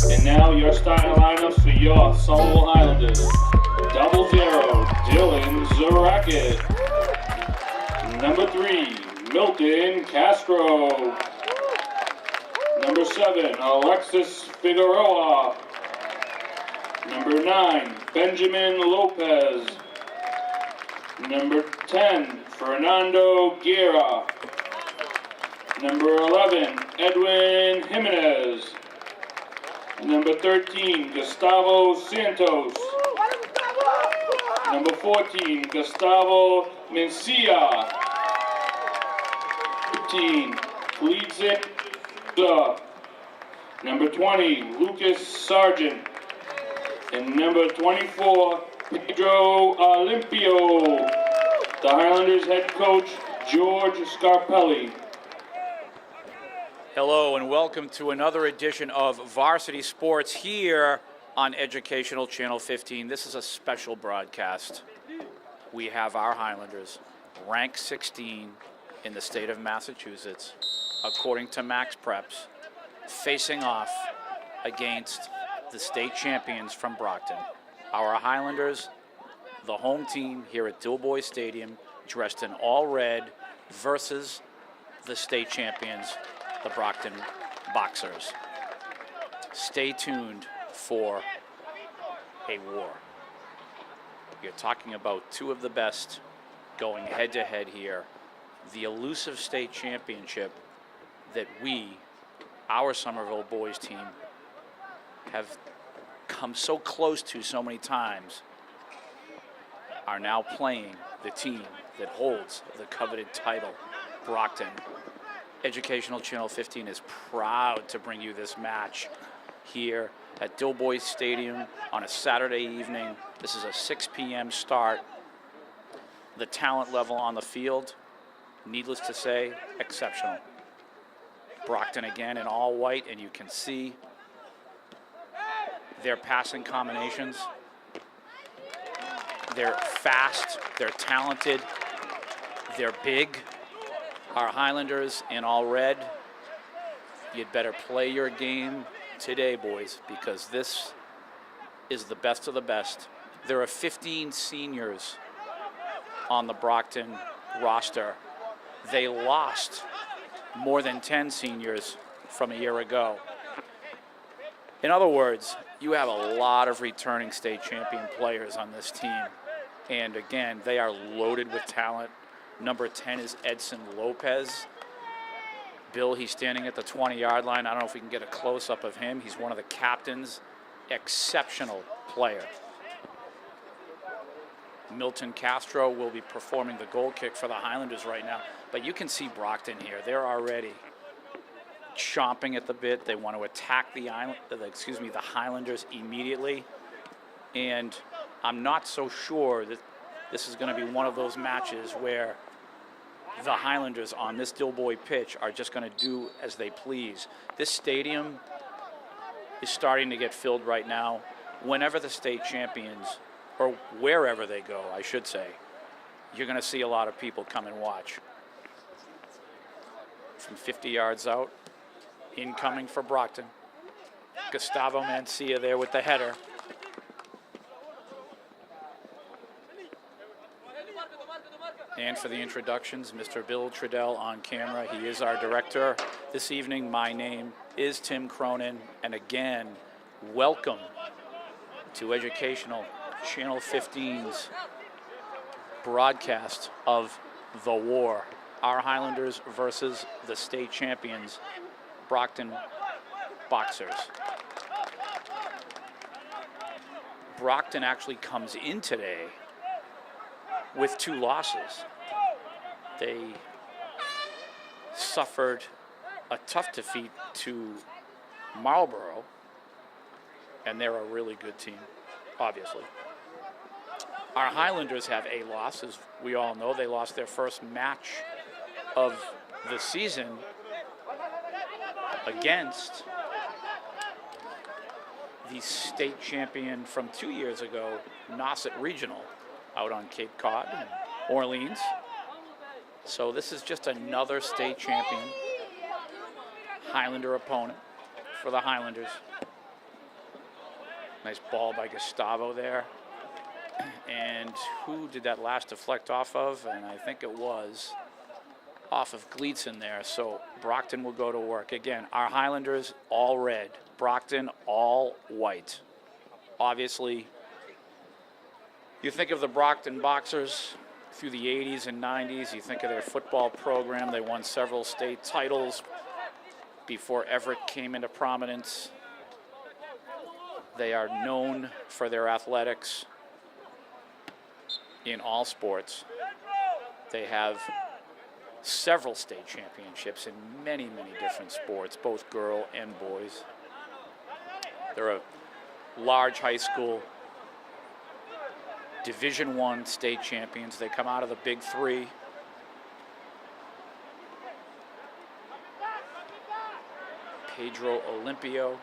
And now your starting lineups for your Somerville Highlanders. 00, Dylan Zarakit. Number 3, Milton Castro. Number 7, Alexis Figueroa. Number 9, Benjamin Lopez. Number 10, Fernando Guerra. Number 11, Edwin Jimenez. Number 13, Gustavo Santos. Number 14, Gustavo Mencia. 15, Felice. Number 20, Lucas Sargent. And number 24, Pedro Olimpio. The Highlanders head coach, George Scarpelli. Hello and welcome to another edition of Varsity Sports here on Educational Channel 15. This is a special broadcast. We have our Highlanders ranked 16 in the state of Massachusetts, according to Max Preps, facing off against the state champions from Brockton. Our Highlanders, the home team here at Dilboy Stadium, dressed in all red, versus the state champions, the Brockton Boxers. Stay tuned for a war. You're talking about two of the best going head-to-head here. The elusive state championship that we, our Somerville boys team, have come so close to so many times, are now playing the team that holds the coveted title, Brockton. Educational Channel 15 is proud to bring you this match here at Dilboy Stadium on a Saturday evening. This is a 6 p.m. start. The talent level on the field, needless to say, exceptional. Brockton again in all white, and you can see their passing combinations. They're fast, they're talented, they're big. Our Highlanders in all red, you'd better play your game today, boys, because this is the best of the best. There are 15 seniors on the Brockton roster. They lost more than 10 seniors from a year ago. In other words, you have a lot of returning state champion players on this team. And again, they are loaded with talent. Number 10 is Edson Lopez. Bill, he's standing at the 20-yard line. I don't know if we can get a close-up of him. He's one of the captains. Exceptional player. Milton Castro will be performing the goal kick for the Highlanders right now. But you can see Brockton here. They're already chomping at the bit. They want to attack the Highlanders immediately. And I'm not so sure that this is going to be one of those matches where the Highlanders on this Dilboy pitch are just going to do as they please. This stadium is starting to get filled right now. Whenever the state champions, or wherever they go, I should say, you're going to see a lot of people come and watch. From 50 yards out, incoming for Brockton. Gustavo Mencia there with the header. And for the introductions, Mr. Bill Trudell on camera. He is our director. This evening, my name is Tim Cronin. And again, welcome to Educational Channel 15's broadcast of the war. Our Highlanders versus the state champions, Brockton Boxers. Brockton actually comes in today with 2 losses. They suffered a tough defeat to Marlborough, and they're a really good team, obviously. Our Highlanders have a loss, as we all know. They lost their first match of the season against the state champion from 2 years ago, Nauset Regional, out on Cape Cod and Orleans. So this is just another state champion Highlander opponent for the Highlanders. Nice ball by Gustavo there. And who did that last deflect off of? And I think it was off of Gleason there. So Brockton will go to work. Again, our Highlanders all red. Brockton all white. Obviously, you think of the Brockton Boxers through the 80s and 90s. You think of their football program. They won several state titles before Everett came into prominence. They are known for their athletics in all sports. They have several state championships in many, many different sports, both girl and boys. They're a large high school Division I state champions. They come out of the Big Three. Pedro Olimpio,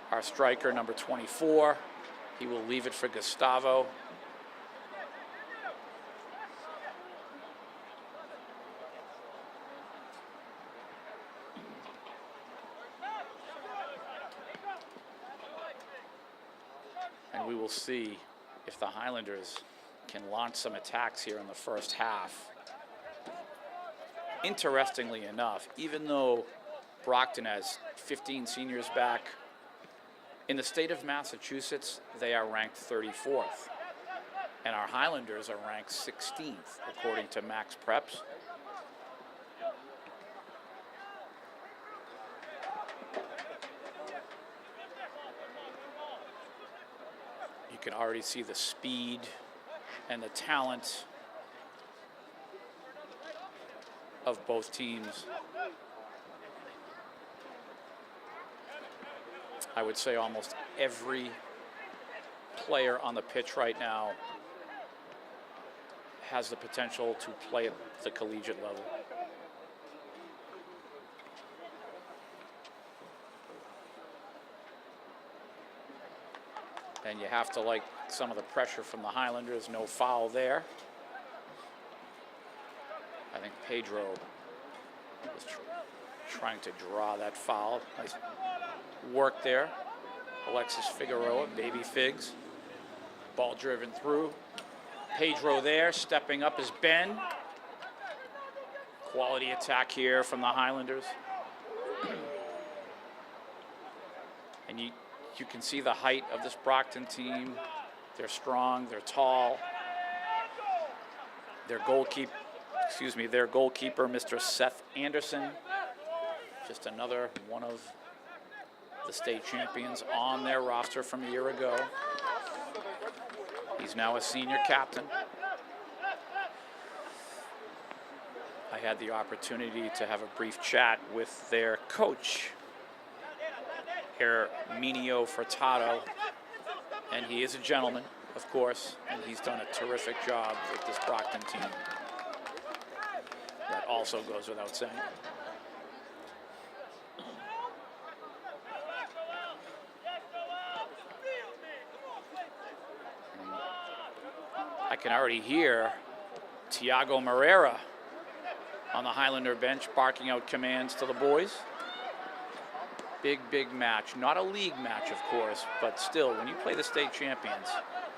our striker, number 24. He will leave it for Gustavo. And we will see if the Highlanders can launch some attacks here in the first half. Interestingly enough, even though Brockton has 15 seniors back, in the state of Massachusetts, they are ranked 34th. And our Highlanders are ranked 16th, according to Max Preps. You can already see the speed and the talent of both teams. I would say almost every player on the pitch right now has the potential to play at the collegiate level. And you have to like some of the pressure from the Highlanders. No foul there. I think Pedro was trying to draw that foul. Nice work there. Alexis Figueroa, baby Figs. Ball driven through. Pedro there, stepping up as Ben. Quality attack here from the Highlanders. And you can see the height of this Brockton team. They're strong, they're tall. Their goalkeeper, Mr. Seth Anderson, just another one of the state champions on their roster from a year ago. He's now a senior captain. I had the opportunity to have a brief chat with their coach, Herminio Furtado, and he is a gentleman, of course, and he's done a terrific job with this Brockton team. That also goes without saying. I can already hear Tiago Moreira on the Highlander bench barking out commands to the boys. Big, big match. Not a league match, of course, but still, when you play the state champions,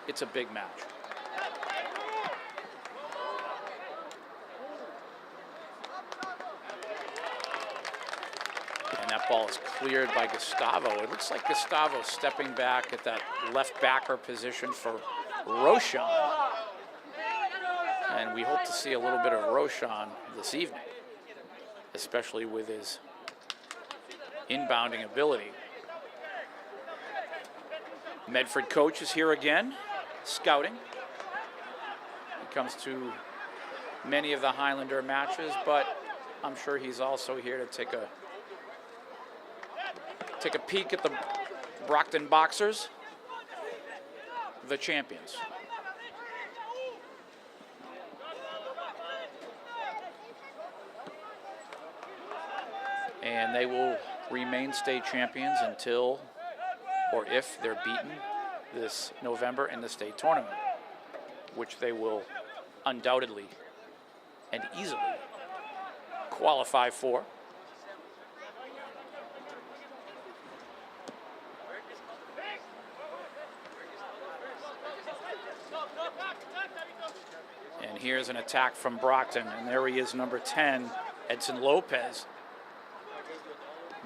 it's a big match. And that ball is cleared by Gustavo. It looks like Gustavo stepping back at that left backer position for Roshan. And we hope to see a little bit of Roshan this evening, especially with his inbounding ability. Medford coach is here again, scouting. He comes to many of the Highlander matches, but I'm sure he's also here to take a peek at the Brockton Boxers, the champions. And they will remain state champions until, or if they're beaten this November in the state tournament, which they will undoubtedly and easily qualify for. here's an attack from Brockton, and there he is, number 10, Edson Lopez.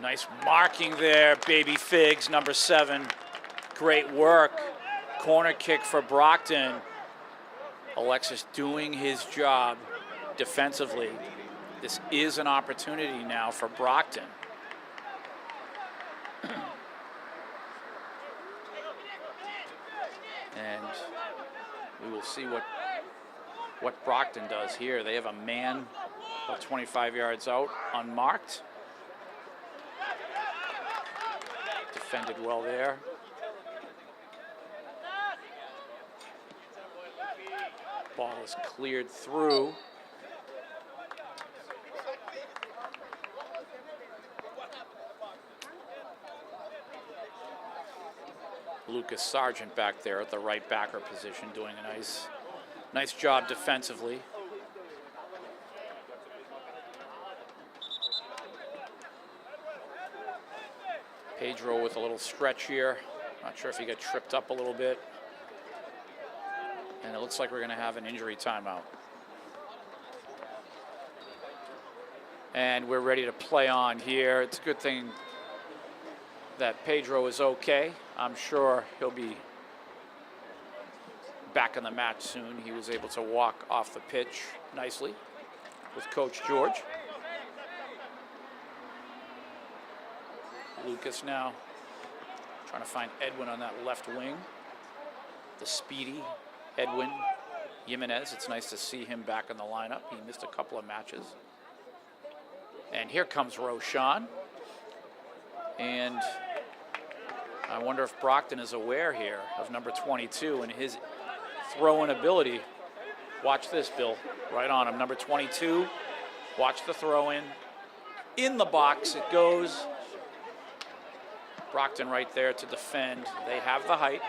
Nice marking there, baby figs, number 7. Great work. Corner kick for Brockton. Alexis doing his job defensively. This is an opportunity now for Brockton. And we will see what Brockton does here. They have a man about 25 yards out, unmarked. Defended well there. Ball is cleared through. Lucas Sargent back there at the right backer position doing a nice job defensively. Pedro with a little stretch here. Not sure if he got tripped up a little bit. And it looks like we're going to have an injury timeout. And we're ready to play on here. It's a good thing that Pedro is okay. I'm sure he'll be back in the match soon. He was able to walk off the pitch nicely with Coach George. Lucas now trying to find Edwin on that left wing. The speedy Edwin Jimenez. It's nice to see him back in the lineup. He missed a couple of matches. And here comes Roshan. And I wonder if Brockton is aware here of number 22 and his throw-in ability. Watch this, Bill. Right on him. Number 22. Watch the throw-in. In the box it goes. Brockton right there to defend. They have the height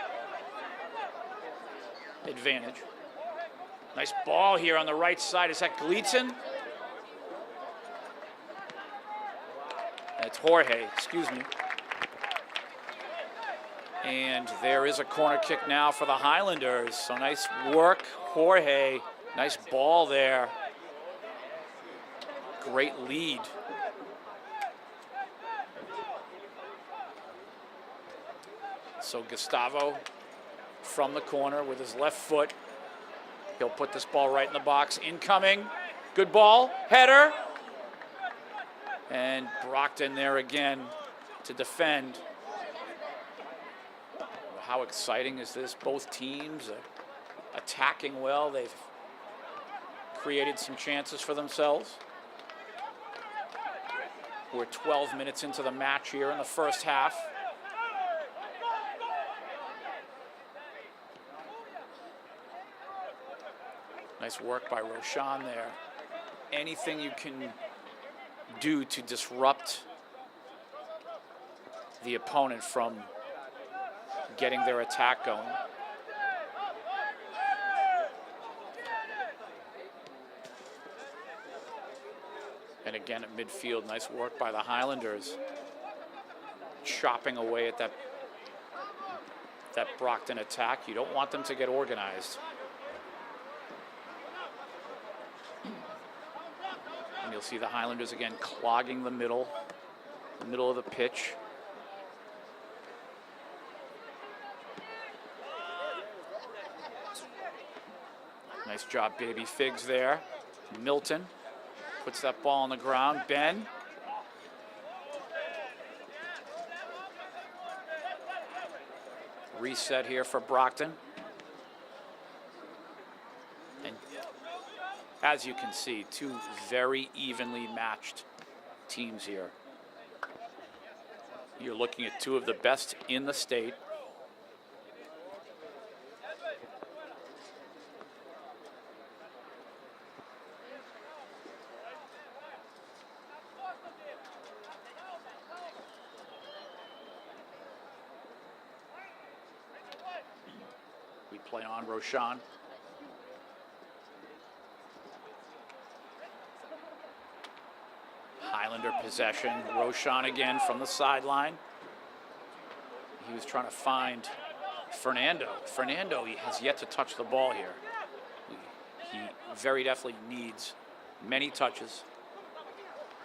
advantage. Nice ball here on the right side. Is that Gleason? That's Jorge, excuse me. And there is a corner kick now for the Highlanders. So nice work, Jorge. Nice ball there. Great lead. So Gustavo from the corner with his left foot. He'll put this ball right in the box. Incoming. Good ball. Header. And Brockton there again to defend. How exciting is this? Both teams are attacking well. They've created some chances for themselves. We're 12 minutes into the match here in the first half. Nice work by Roshan there. Anything you can do to disrupt the opponent from getting their attack going. And again at midfield, nice work by the Highlanders. Chopping away at that Brockton attack. You don't want them to get organized. And you'll see the Highlanders again clogging the middle of the pitch. Nice job, baby figs there. Milton puts that ball on the ground. Ben. Reset here for Brockton. And as you can see, two very evenly matched teams here. You're looking at two of the best in the state. We play on Roshan. Highlander possession. Roshan again from the sideline. He was trying to find Fernando. Fernando, he has yet to touch the ball here. He very definitely needs many touches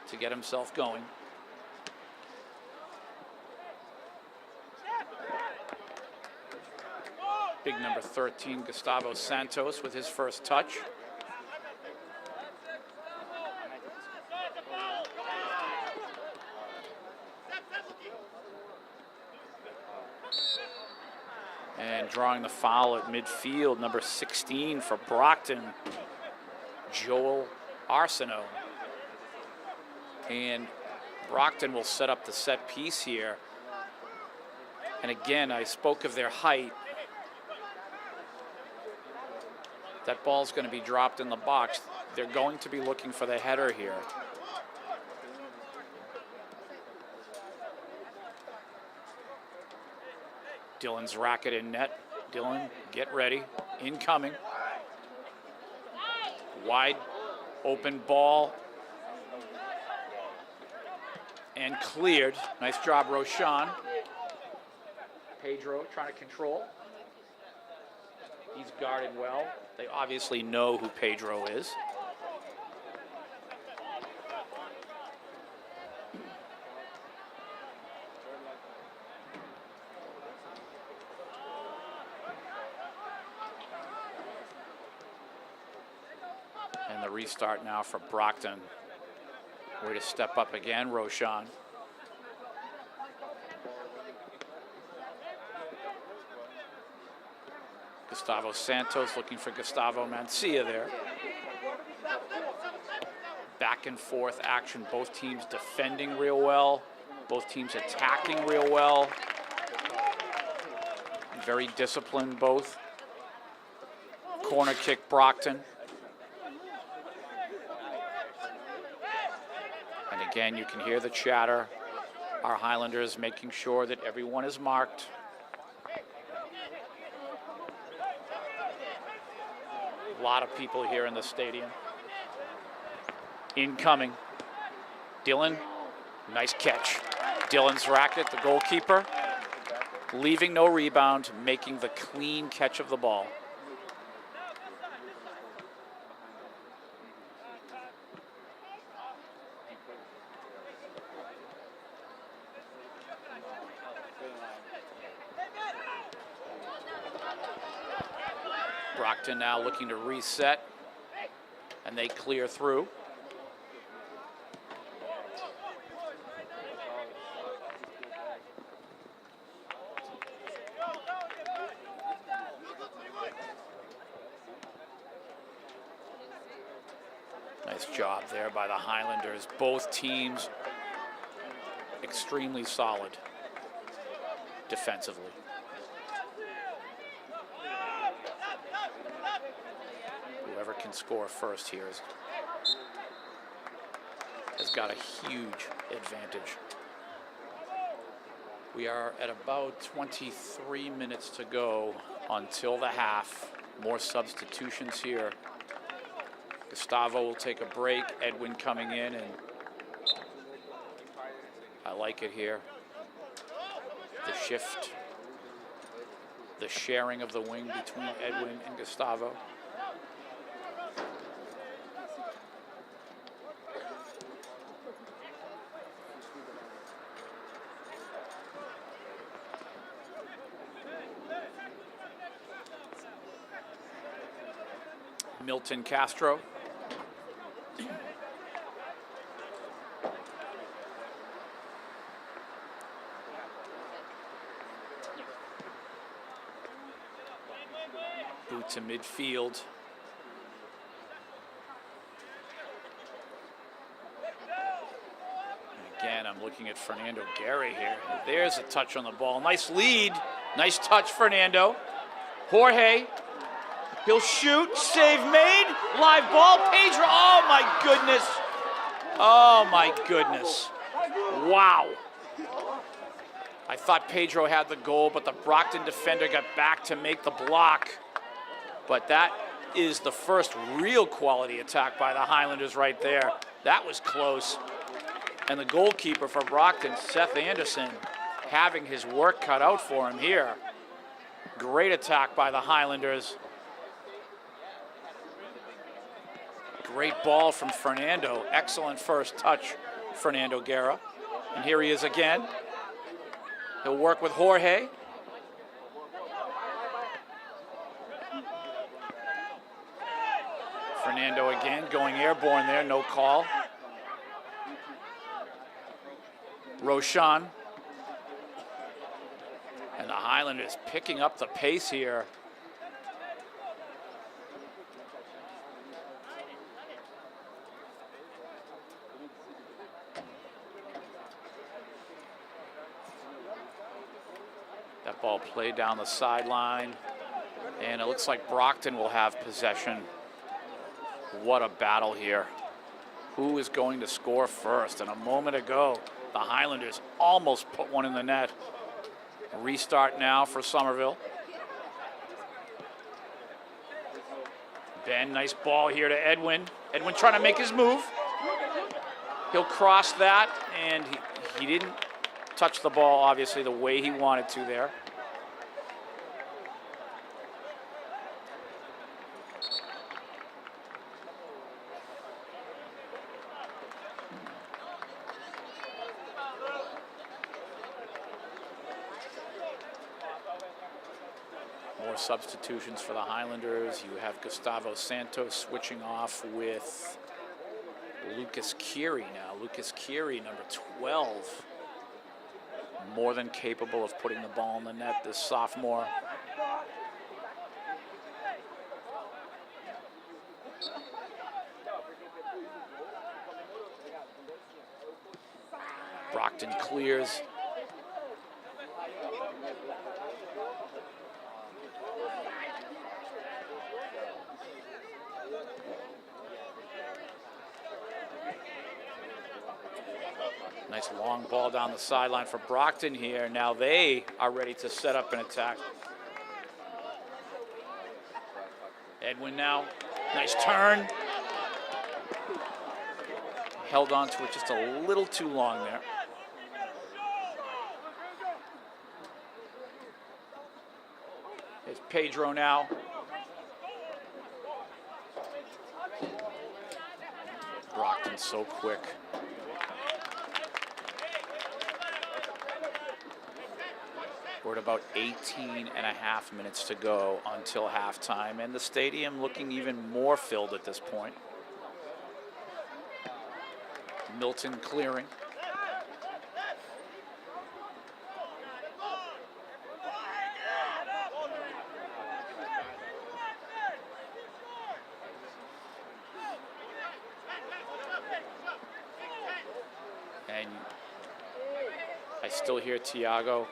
to get himself going. Big number 13, Gustavo Santos, with his first touch. And drawing the foul at midfield, number 16 for Brockton, Joel Arsenault. And Brockton will set up the set piece here. And again, I spoke of their height. That ball's going to be dropped in the box. They're going to be looking for the header here. Dylan's racket in net. Dylan, get ready. Incoming. Wide open ball. And cleared. Nice job, Roshan. Pedro trying to control. He's guarded well. They obviously know who Pedro is. And the restart now for Brockton. Way to step up again, Roshan. Gustavo Santos looking for Gustavo Mancia there. Back and forth action. Both teams defending real well. Both teams attacking real well. Very disciplined both. Corner kick Brockton. And again, you can hear the chatter. Our Highlanders making sure that everyone is marked. A lot of people here in the stadium. Incoming. Dylan, nice catch. Dylan's racket, the goalkeeper, leaving no rebound, making the clean catch of the ball. Brockton now looking to reset, and they clear through. Nice job there by the Highlanders. Both teams extremely solid defensively. Whoever can score first here has got a huge advantage. We are at about 23 minutes to go until the half. More substitutions here. Gustavo will take a break. Edwin coming in, and I like it here. The shift, the sharing of the wing between Edwin and Gustavo. Milton Castro. Boot to midfield. And again, I'm looking at Fernando Gary here. There's a touch on the ball. Nice lead. Nice touch, Fernando. Jorge. He'll shoot. Save made. Live ball. Pedro. Oh, my goodness. Oh, my goodness. Wow. I thought Pedro had the goal, but the Brockton defender got back to make the block. But that is the first real quality attack by the Highlanders right there. That was close. And the goalkeeper for Brockton, Seth Anderson, having his work cut out for him here. Great attack by the Highlanders. Great ball from Fernando. Excellent first touch, Fernando Guerra. And here he is again. He'll work with Jorge. Fernando again going airborne there, no call. Roshan. And the Highlanders picking up the pace here. That ball played down the sideline. And it looks like Brockton will have possession. What a battle here. Who is going to score first? And a moment ago, the Highlanders almost put one in the net. A restart now for Somerville. Ben, nice ball here to Edwin. Edwin trying to make his move. He'll cross that, and he didn't touch the ball, obviously, the way he wanted to there. More substitutions for the Highlanders. You have Gustavo Santos switching off with Lucas Kiri now. Lucas Kiri, number 12. More than capable of putting the ball in the net, this sophomore. Brockton clears. Nice long ball down the sideline for Brockton here. Now they are ready to set up an attack. Edwin now, nice turn. Held on to it just a little too long there. It's Pedro now. Brockton so quick. We're at about 18 and a half minutes to go until halftime, and the stadium looking even more filled at this point. Milton clearing. And I still hear Tiago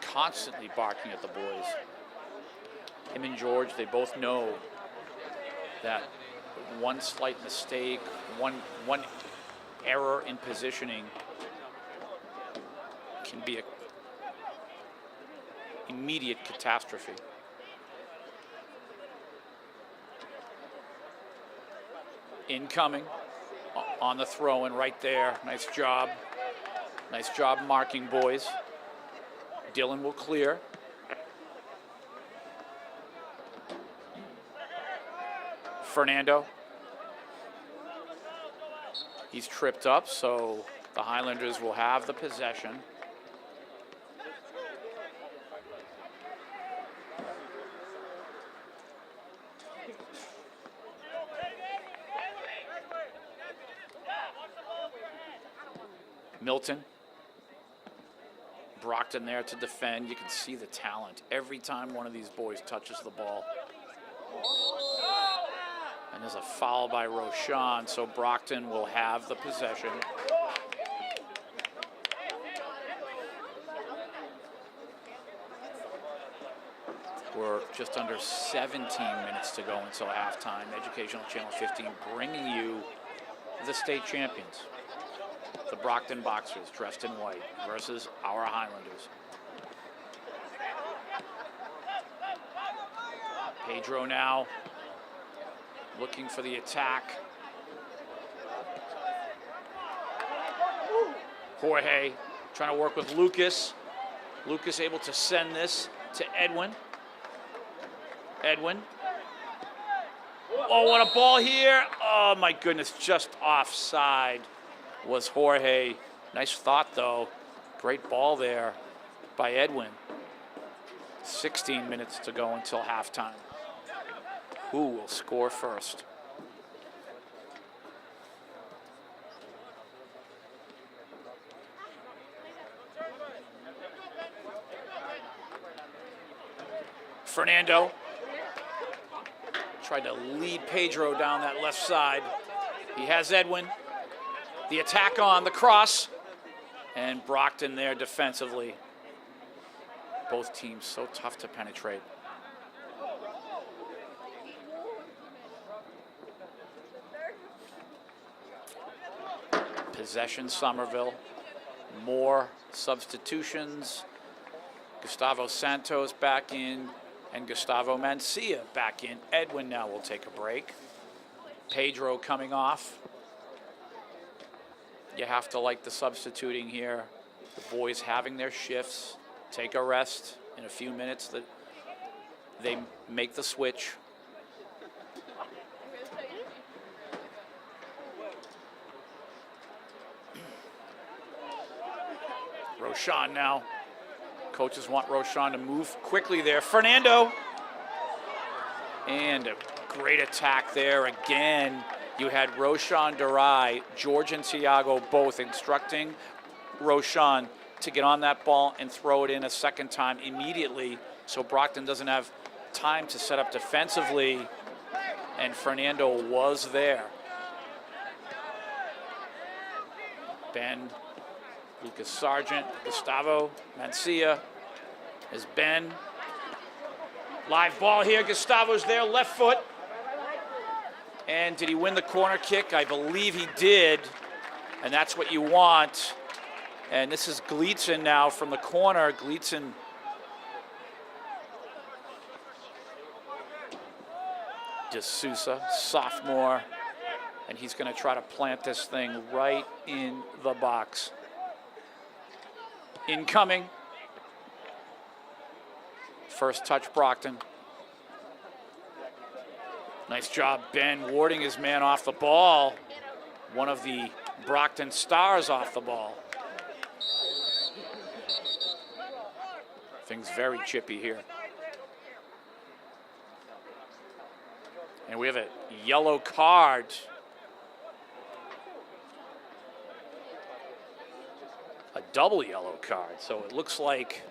constantly barking at the boys. Him and George, they both know that one slight mistake, one error in positioning can be an immediate catastrophe. Incoming on the throw-in right there. Nice job. Nice job marking, boys. Dylan will clear. Fernando. He's tripped up, so the Highlanders will have the possession. Milton. Brockton there to defend. You can see the talent every time one of these boys touches the ball. And there's a foul by Roshan, so Brockton will have the possession. We're just under 17 minutes to go until halftime. Educational Channel 15 bringing you the state champions. The Brockton Boxers, dressed in white, versus our Highlanders. Pedro now looking for the attack. Jorge trying to work with Lucas. Lucas able to send this to Edwin. Edwin. Oh, what a ball here. Oh, my goodness, just offside was Jorge. Nice thought, though. Great ball there by Edwin. 16 minutes to go until halftime. Who will score first? Fernando tried to lead Pedro down that left side. He has Edwin. The attack on the cross. And Brockton there defensively. Both teams so tough to penetrate. Possession, Somerville. More substitutions. Gustavo Santos back in, and Gustavo Mancia back in. Edwin now will take a break. Pedro coming off. You have to like the substituting here. The boys having their shifts. Take a rest in a few minutes that they make the switch. Roshan now. Coaches want Roshan to move quickly there. Fernando. And a great attack there again. You had Roshan Durai, George and Thiago both instructing Roshan to get on that ball and throw it in a second time immediately so Brockton doesn't have time to set up defensively. And Fernando was there. Ben, Lucas Sargent, Gustavo Mancia is Ben. Live ball here. Gustavo's there, left foot. And did he win the corner kick? I believe he did. And that's what you want. And this is Gleason now from the corner. Gleason. D'Souza, sophomore. And he's going to try to plant this thing right in the box. Incoming. First touch, Brockton. Nice job, Ben, warding his man off the ball. One of the Brockton stars off the ball. Things very chippy here. And we have a yellow card. A double yellow card. So it looks like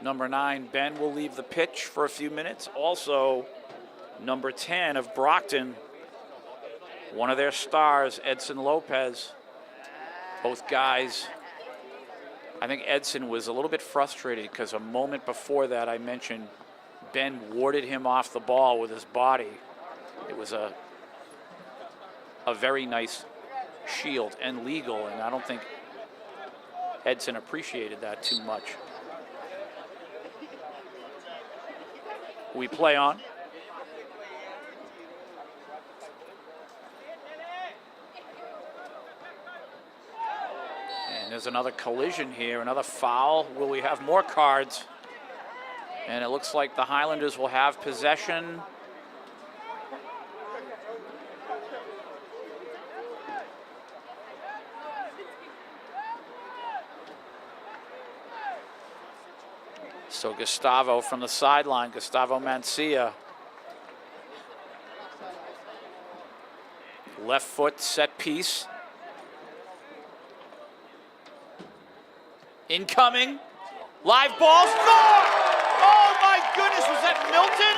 number 9, Ben, will leave the pitch for a few minutes. Also, number 10 of Brockton, one of their stars, Edson Lopez. Both guys. I think Edson was a little bit frustrated because a moment before that I mentioned Ben warded him off the ball with his body. It was a very nice shield and legal, and I don't think Edson appreciated that too much. We play on. And there's another collision here, another foul. Will we have more cards? And it looks like the Highlanders will have possession. So Gustavo from the sideline, Gustavo Mancia. Left foot set piece. Incoming. Live ball, score! Oh my goodness, was that Milton?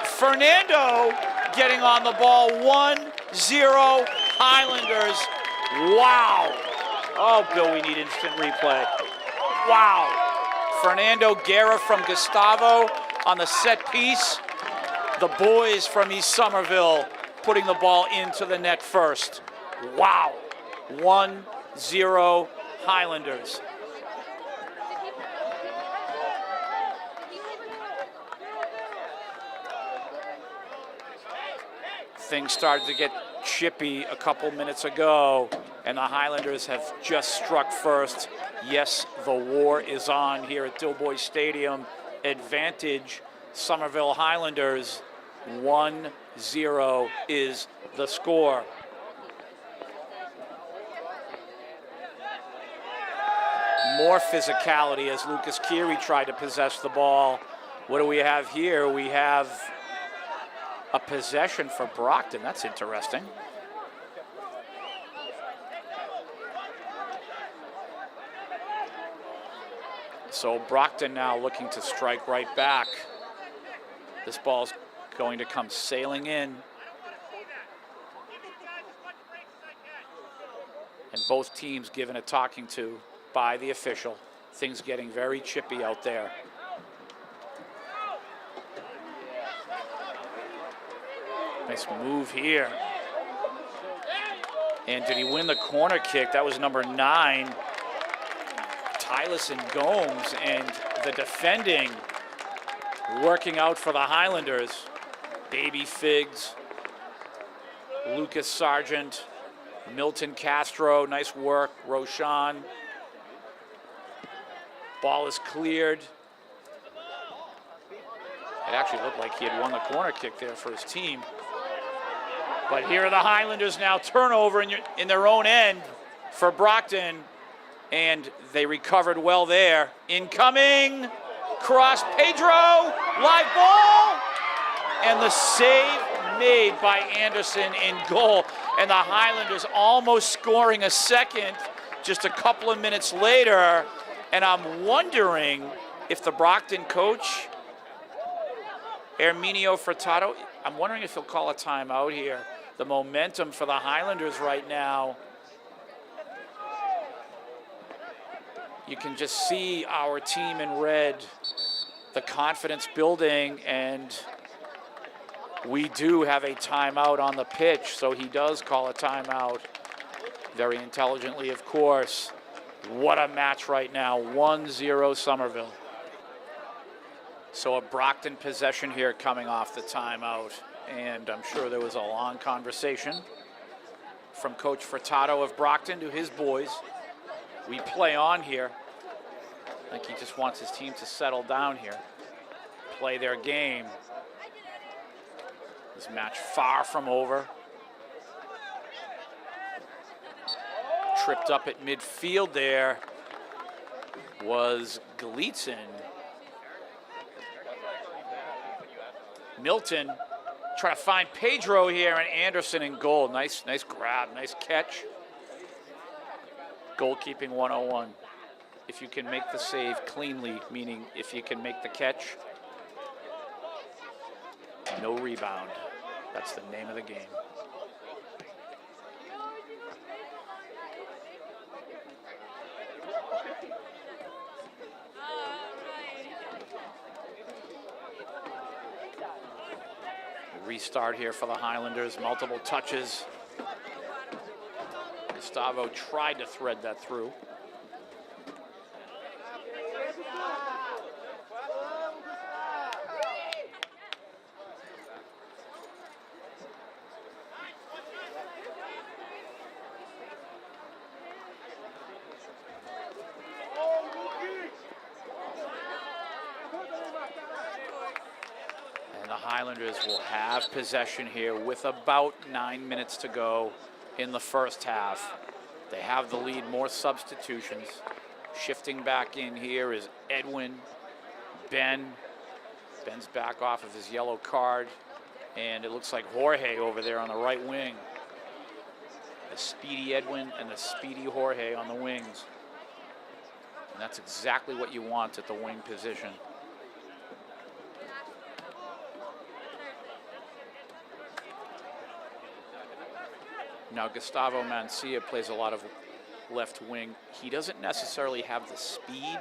Fernando getting on the ball, 1-0 Highlanders. Wow. Oh, Bill, we need instant replay. Wow. Fernando Guerra from Gustavo on the set piece. The boys from East Somerville putting the ball into the net first. Wow. 1-0 Highlanders. Things started to get chippy a couple minutes ago, and the Highlanders have just struck first. Yes, the war is on here at Doughboy Stadium. Advantage Somerville Highlanders. 1-0 is the score. More physicality as Lucas Keary tried to possess the ball. What do we have here? We have a possession for Brockton. That's interesting. So Brockton now looking to strike right back. This ball's going to come sailing in. And both teams given a talking to by the official. Things getting very chippy out there. Nice move here. And did he win the corner kick? That was number 9, Tylerson Gomes, and the defending working out for the Highlanders. Baby Figs, Lucas Sargent, Milton Castro, nice work, Roshan. Ball is cleared. It actually looked like he had won the corner kick there for his team. But here are the Highlanders now, turnover in their own end for Brockton, and they recovered well there. Incoming, cross, Pedro, live ball, and the save made by Anderson in goal. And the Highlanders almost scoring a second just a couple of minutes later. And I'm wondering if the Brockton coach, Herminio Furtado, I'm wondering if he'll call a timeout here. The momentum for the Highlanders right now. You can just see our team in red, the confidence building, and we do have a timeout on the pitch, so he does call a timeout. Very intelligently, of course. What a match right now, 1-0 Somerville. So a Brockton possession here coming off the timeout, and I'm sure there was a long conversation from Coach Furtado of Brockton to his boys. We play on here. I think he just wants his team to settle down here, play their game. This match far from over. Tripped up at midfield there was Galitzin. Milton trying to find Pedro here, and Anderson in goal. Nice grab, nice catch. Goalkeeping 101. If you can make the save cleanly, meaning if you can make the catch, no rebound. That's the name of the game. Restart here for the Highlanders, multiple touches. Gustavo tried to thread that through. Highlanders will have possession here with about 9 minutes to go in the first half. They have the lead, more substitutions. Shifting back in here is Edwin. Ben's back off of his yellow card. And it looks like Jorge over there on the right wing. The speedy Edwin and the speedy Jorge on the wings. And that's exactly what you want at the wing position. Now, Gustavo Mancia plays a lot of left wing. He doesn't necessarily have the speed,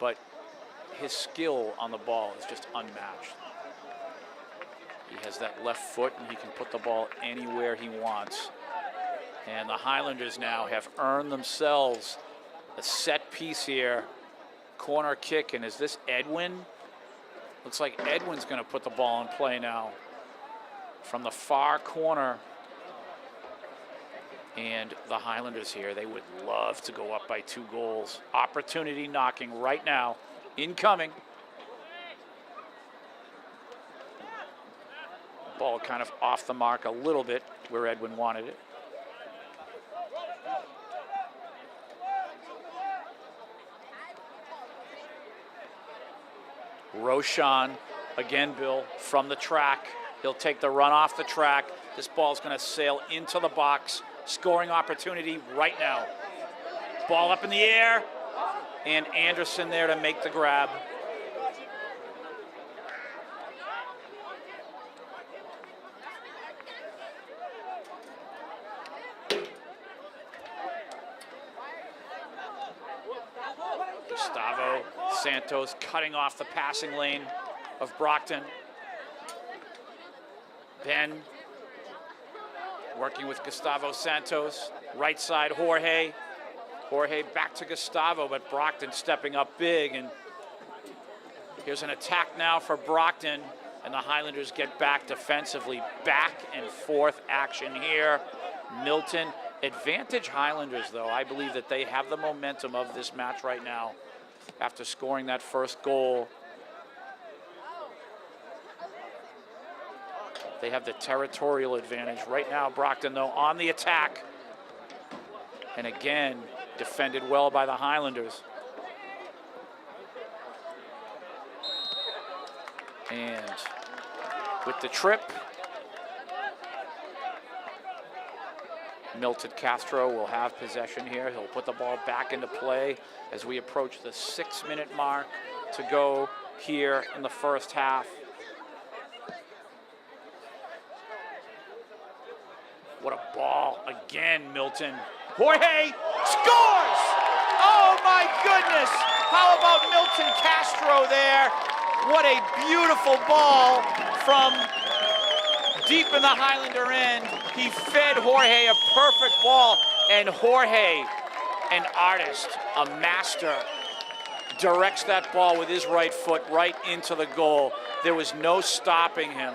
but his skill on the ball is just unmatched. He has that left foot, and he can put the ball anywhere he wants. And the Highlanders now have earned themselves a set piece here. Corner kick, and is this Edwin? Looks like Edwin's going to put the ball in play now. From the far corner. And the Highlanders here, they would love to go up by 2 goals. Opportunity knocking right now. Incoming. Ball kind of off the mark a little bit where Edwin wanted it. Roshan, again, Bill, from the track. He'll take the run off the track. This ball's going to sail into the box. Scoring opportunity right now. Ball up in the air, and Anderson there to make the grab. Gustavo Santos cutting off the passing lane of Brockton. Ben working with Gustavo Santos. Right side, Jorge. Jorge back to Gustavo, but Brockton stepping up big. And here's an attack now for Brockton. And the Highlanders get back defensively. Back and forth action here. Milton. Advantage Highlanders, though. I believe that they have the momentum of this match right now after scoring that first goal. They have the territorial advantage. Right now, Brockton, though, on the attack. And again, defended well by the Highlanders. And with the trip, Milton Castro will have possession here. He'll put the ball back into play as we approach the 6-minute mark to go here in the first half. What a ball again, Milton. Jorge scores! Oh my goodness! How about Milton Castro there? What a beautiful ball from deep in the Highlander end. He fed Jorge a perfect ball, and Jorge, an artist, a master, directs that ball with his right foot right into the goal. There was no stopping him.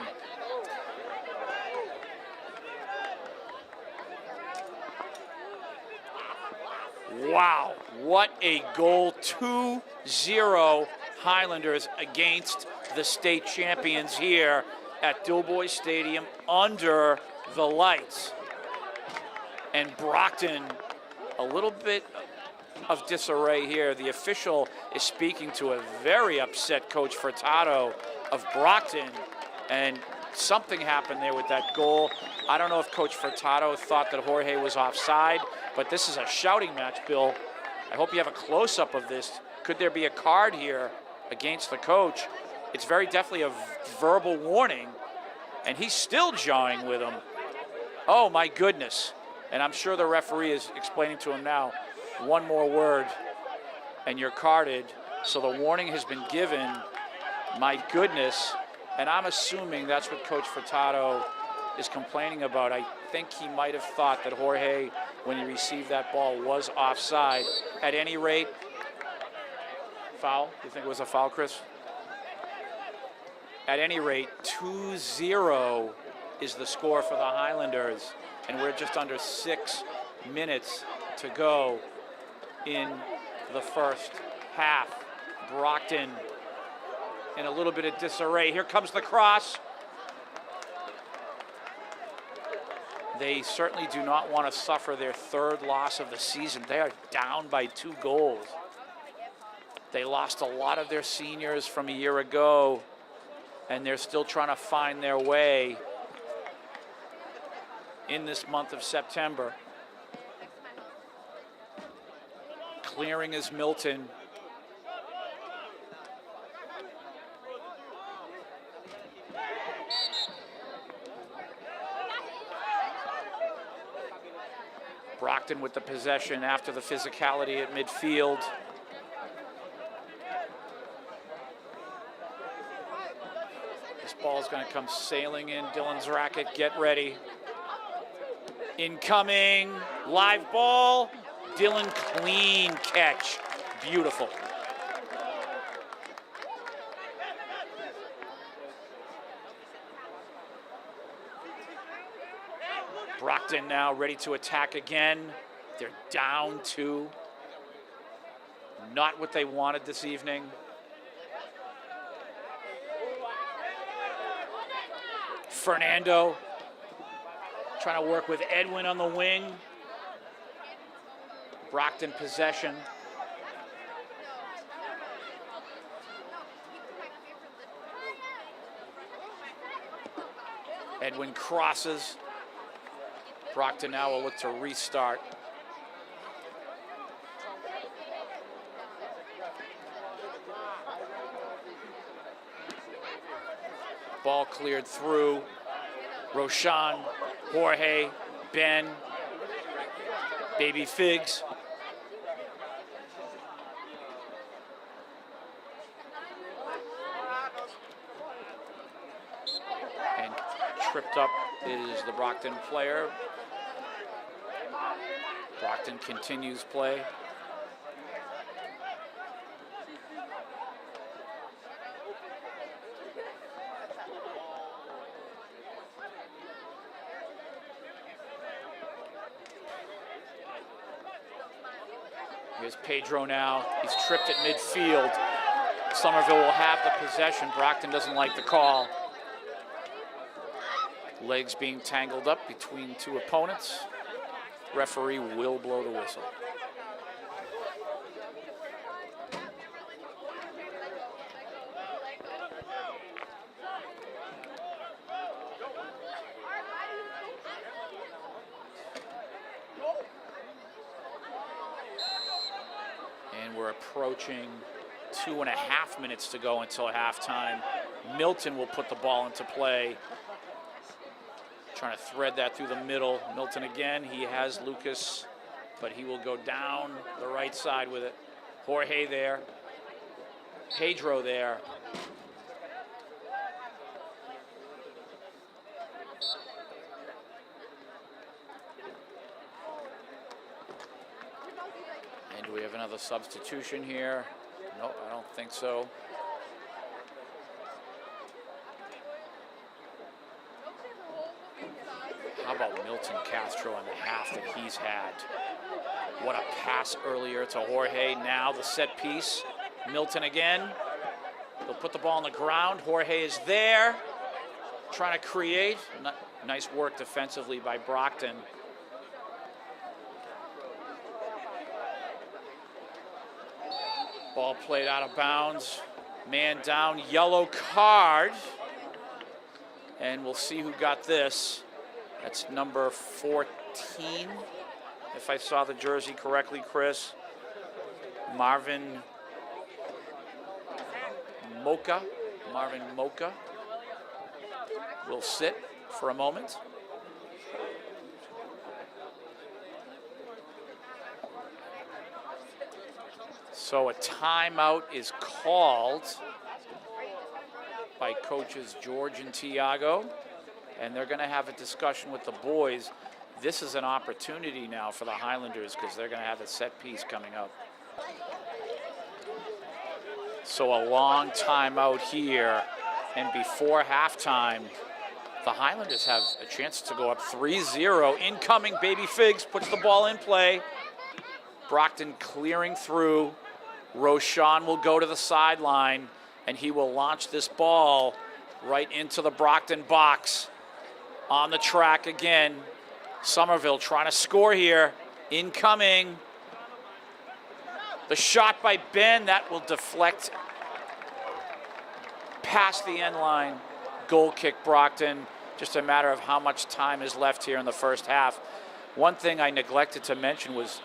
Wow, what a goal. 2-0 Highlanders against the state champions here at Doughboy Stadium under the lights. And Brockton, a little bit of disarray here. The official is speaking to a very upset Coach Furtado of Brockton, and something happened there with that goal. I don't know if Coach Furtado thought that Jorge was offside, but this is a shouting match, Bill. I hope you have a close-up of this. Could there be a card here against the coach? It's very definitely a verbal warning, and he's still jawing with him. Oh, my goodness. And I'm sure the referee is explaining to him now, one more word, and you're carded. So the warning has been given. My goodness. And I'm assuming that's what Coach Furtado is complaining about. I think he might have thought that Jorge, when he received that ball, was offside. At any rate, foul? You think it was a foul, Chris? At any rate, 2-0 is the score for the Highlanders, and we're just under 6 minutes to go in the first half. Brockton in a little bit of disarray. Here comes the cross. They certainly do not want to suffer their third loss of the season. They are down by 2 goals. They lost a lot of their seniors from a year ago, and they're still trying to find their way in this month of September. Clearing is Milton. Brockton with the possession after the physicality at midfield. This ball is going to come sailing in. Dylan's racket, get ready. Incoming, live ball. Dylan, clean catch. Beautiful. Brockton now ready to attack again. They're down 2. Not what they wanted this evening. Fernando trying to work with Edwin on the wing. Brockton possession. Edwin crosses. Brockton now will look to restart. Ball cleared through. Roshan, Jorge, Ben, Baby Figs. And tripped up is the Brockton player. Brockton continues play. Here's Pedro now. He's tripped at midfield. Somerville will have the possession. Brockton doesn't like the call. Legs being tangled up between two opponents. Referee will blow the whistle. And we're approaching 2.5 minutes to go until halftime. Milton will put the ball into play. Trying to thread that through the middle. Milton again, he has Lucas, but he will go down the right side with it. Jorge there. Pedro there. And do we have another substitution here? No, I don't think so. How about Milton Castro and the half that he's had? What a pass earlier to Jorge. Now the set piece. Milton again. They'll put the ball on the ground. Jorge is there, trying to create. Nice work defensively by Brockton. Ball played out of bounds. Man down, yellow card. And we'll see who got this. That's number 14, if I saw the jersey correctly, Chris. Marvin Mocha will sit for a moment. So a timeout is called by coaches George and Tiago. And they're going to have a discussion with the boys. This is an opportunity now for the Highlanders because they're going to have a set piece coming up. So a long timeout here. And before halftime, the Highlanders have a chance to go up 3-0. Incoming, Baby Figs puts the ball in play. Brockton clearing through. Roshan will go to the sideline, and he will launch this ball right into the Brockton box. On the track again. Somerville trying to score here. Incoming. The shot by Ben, that will deflect past the end line. Goal kick Brockton. Just a matter of how much time is left here in the first half. One thing I neglected to mention was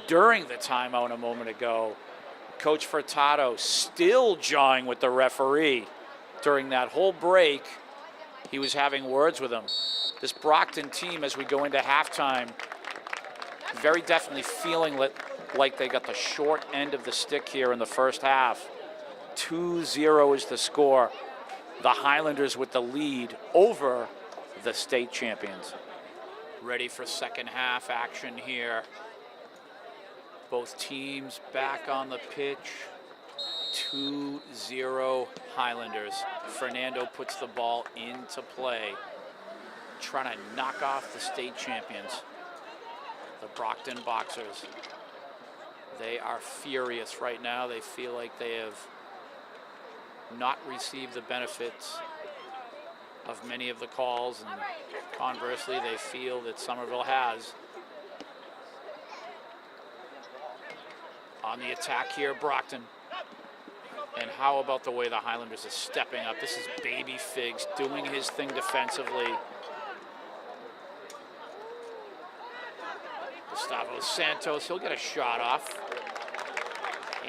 during the timeout a moment ago, Coach Furtado still jawing with the referee. During that whole break, he was having words with him. This Brockton team, as we go into halftime, very definitely feeling like they got the short end of the stick here in the first half. 2-0 is the score. The Highlanders with the lead over the state champions. Ready for second half action here. Both teams back on the pitch. 2-0 Highlanders. Fernando puts the ball into play, trying to knock off the state champions, the Brockton Boxers. They are furious right now. They feel like they have not received the benefits of many of the calls, and conversely, they feel that Somerville has. On the attack here, Brockton. And how about the way the Highlanders are stepping up? This is Baby Figs doing his thing defensively. Gustavo Santos, he'll get a shot off.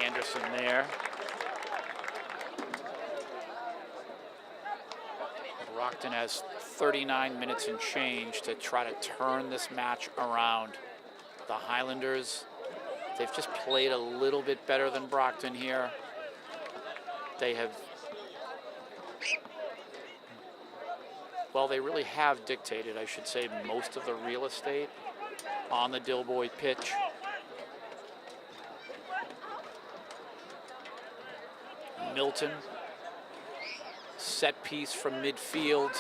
Anderson there. Brockton has 39 minutes and change to try to turn this match around. The Highlanders, they've just played a little bit better than Brockton here. They have, well, they really have dictated, I should say, most of the real estate on the Dilboy pitch. Milton, set piece from midfield.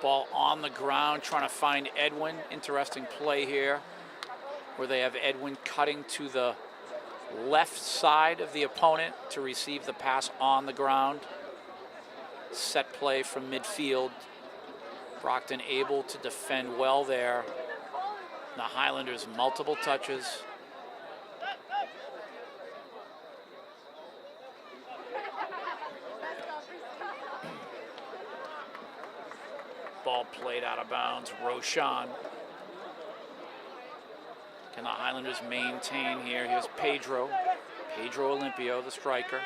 Ball on the ground, trying to find Edwin. Interesting play here, where they have Edwin cutting to the left side of the opponent to receive the pass on the ground. Set play from midfield. Brockton able to defend well there. The Highlanders multiple touches. Ball played out of bounds. Roshan. Can the Highlanders maintain here? Here's Pedro Olimpio, the striker.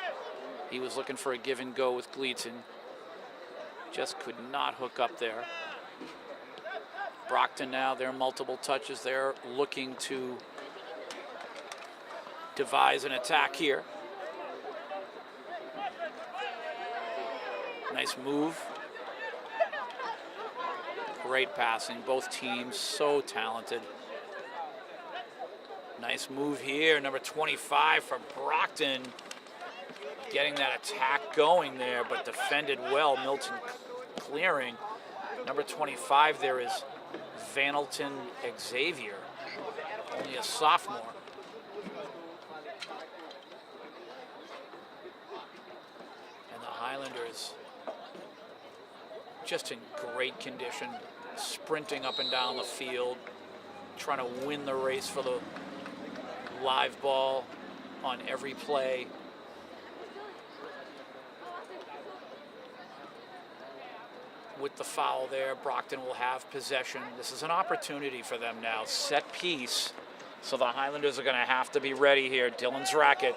He was looking for a give and go with Gleason. Just could not hook up there. Brockton now, their multiple touches. They're looking to devise an attack here. Nice move. Great passing. Both teams so talented. Nice move here. Number 25 for Brockton. Getting that attack going there, but defended well. Milton clearing. Number 25 there is Vanelton Xavier, only a sophomore. And the Highlanders just in great condition, sprinting up and down the field, trying to win the race for the live ball on every play. With the foul there, Brockton will have possession. This is an opportunity for them now. Set piece. So the Highlanders are going to have to be ready here. Dylan's racket.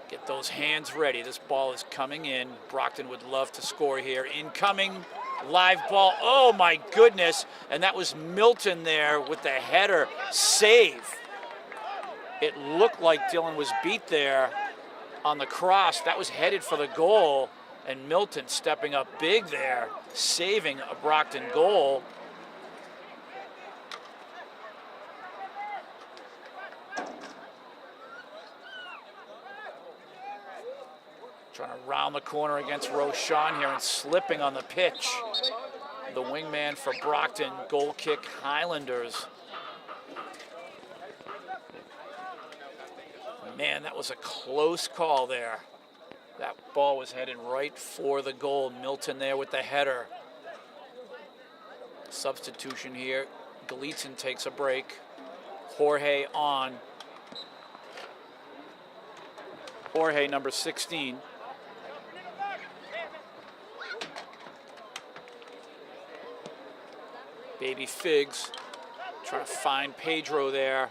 Get those hands ready. This ball is coming in. Brockton would love to score here. Incoming live ball. Oh my goodness. And that was Milton there with the header save. It looked like Dylan was beat there on the cross. That was headed for the goal. And Milton stepping up big there, saving a Brockton goal. Trying to round the corner against Roshan here and slipping on the pitch. The wingman for Brockton, goal kick Highlanders. Man, that was a close call there. That ball was headed right for the goal. Milton there with the header. Substitution here. Gleason takes a break. Jorge on. Jorge, number 16. Baby Figs trying to find Pedro there.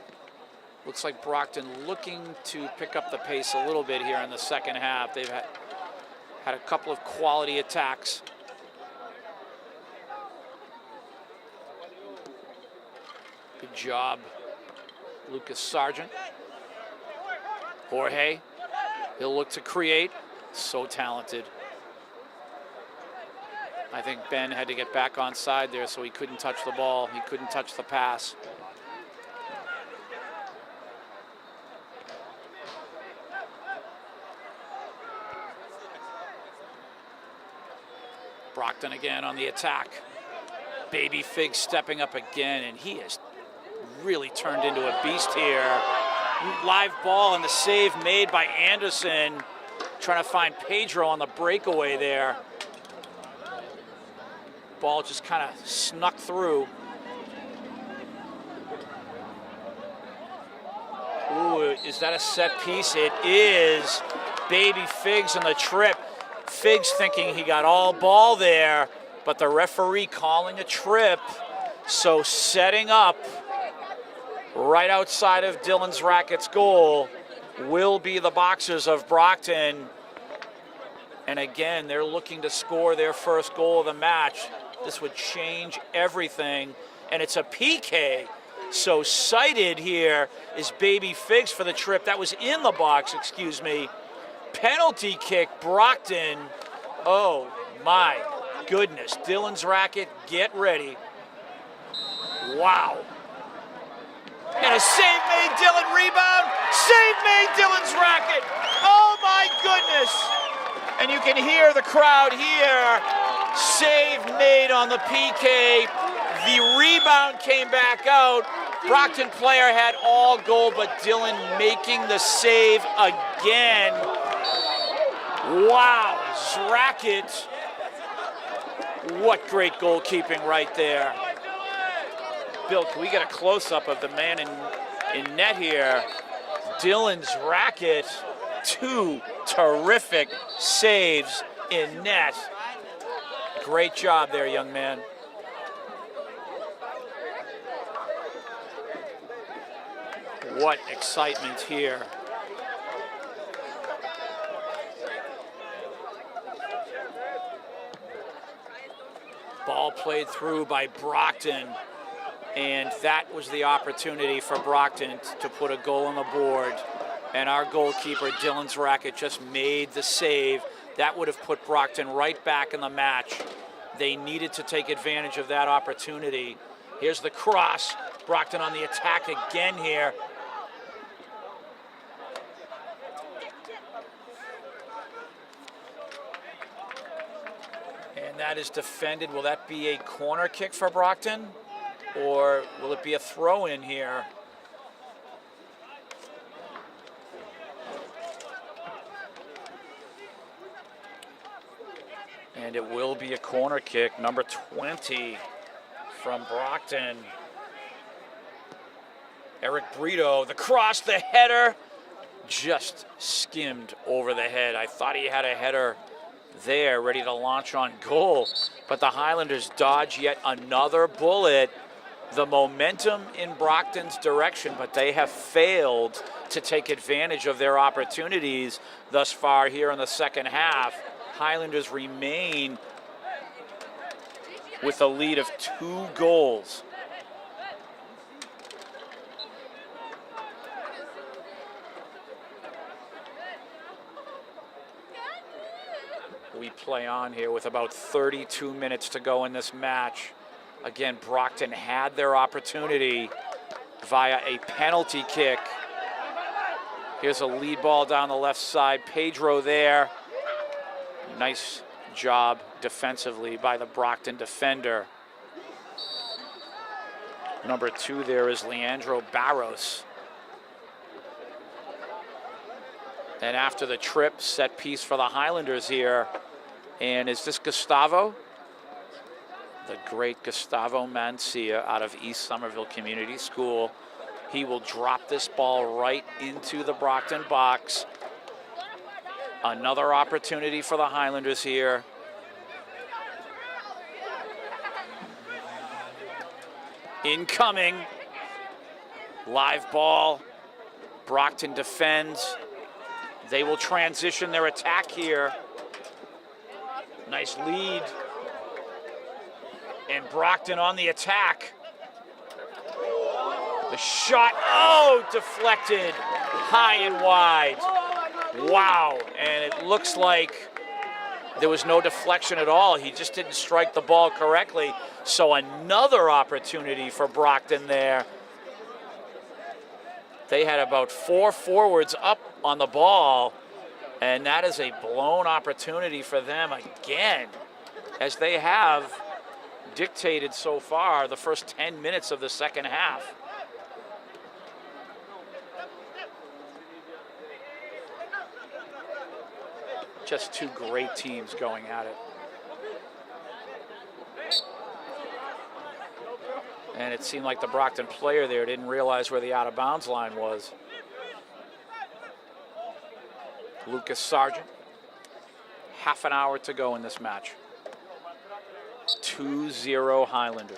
Looks like Brockton looking to pick up the pace a little bit here in the second half. They've had a couple of quality attacks. Good job, Lucas Sargent. Jorge, he'll look to create. So talented. I think Ben had to get back on side there, so he couldn't touch the ball. He couldn't touch the pass. Brockton again on the attack. Baby Fig stepping up again, and he has really turned into a beast here. Live ball and the save made by Anderson. trying to find Pedro on the breakaway there. Ball just kind of snuck through. Ooh, is that a set piece? It is. Baby Figs on the trip. Figs thinking he got all ball there, but the referee calling a trip. So setting up right outside of Dylan's Racket's goal will be the Boxers of Brockton. And again, they're looking to score their first goal of the match. This would change everything. And it's a PK. So cited here is Baby Figs for the trip. That was in the box, excuse me. Penalty kick, Brockton. Oh my goodness. Dylan's Racket, get ready. Wow. And a save made, Dylan rebound. Save made, Dylan's Racket. Oh my goodness. And you can hear the crowd here. Save made on the PK. The rebound came back out. Brockton player had all goal, but Dylan making the save again. Wow, Racket. What great goalkeeping right there. Bill, can we get a close-up of the man in net here? Dylan's Racket, 2 terrific saves in net. Great job there, young man. What excitement here. Ball played through by Brockton, and that was the opportunity for Brockton to put a goal on the board. And our goalkeeper, Dylan's Racket, just made the save. That would have put Brockton right back in the match. They needed to take advantage of that opportunity. Here's the cross. Brockton on the attack again here. And that is defended. Will that be a corner kick for Brockton? Or will it be a throw-in here? And it will be a corner kick, number 20 from Brockton. Eric Brito, the cross, the header, just skimmed over the head. I thought he had a header there ready to launch on goal, but the Highlanders dodge yet another bullet. The momentum in Brockton's direction, but they have failed to take advantage of their opportunities thus far here in the second half. Highlanders remain with a lead of 2 goals. We play on here with about 32 minutes to go in this match. Again, Brockton had their opportunity via a penalty kick. Here's a lead ball down the left side. Pedro there. Nice job defensively by the Brockton defender. Number 2 there is Leandro Barros. And after the trip, set piece for the Highlanders here. And is this Gustavo? The great Gustavo Mancia out of East Somerville Community School. He will drop this ball right into the Brockton box. Another opportunity for the Highlanders here. Incoming. Live ball. Brockton defends. They will transition their attack here. Nice lead. And Brockton on the attack. The shot, oh, deflected high and wide. Wow, and it looks like there was no deflection at all. He just didn't strike the ball correctly. So another opportunity for Brockton there. They had about 4 forwards up on the ball, and that is a blown opportunity for them again, as they have dictated so far the first 10 minutes of the second half. Just two great teams going at it. And it seemed like the Brockton player there didn't realize where the out-of-bounds line was. Lucas Sargent. Half an hour to go in this match. 2-0 Highlanders.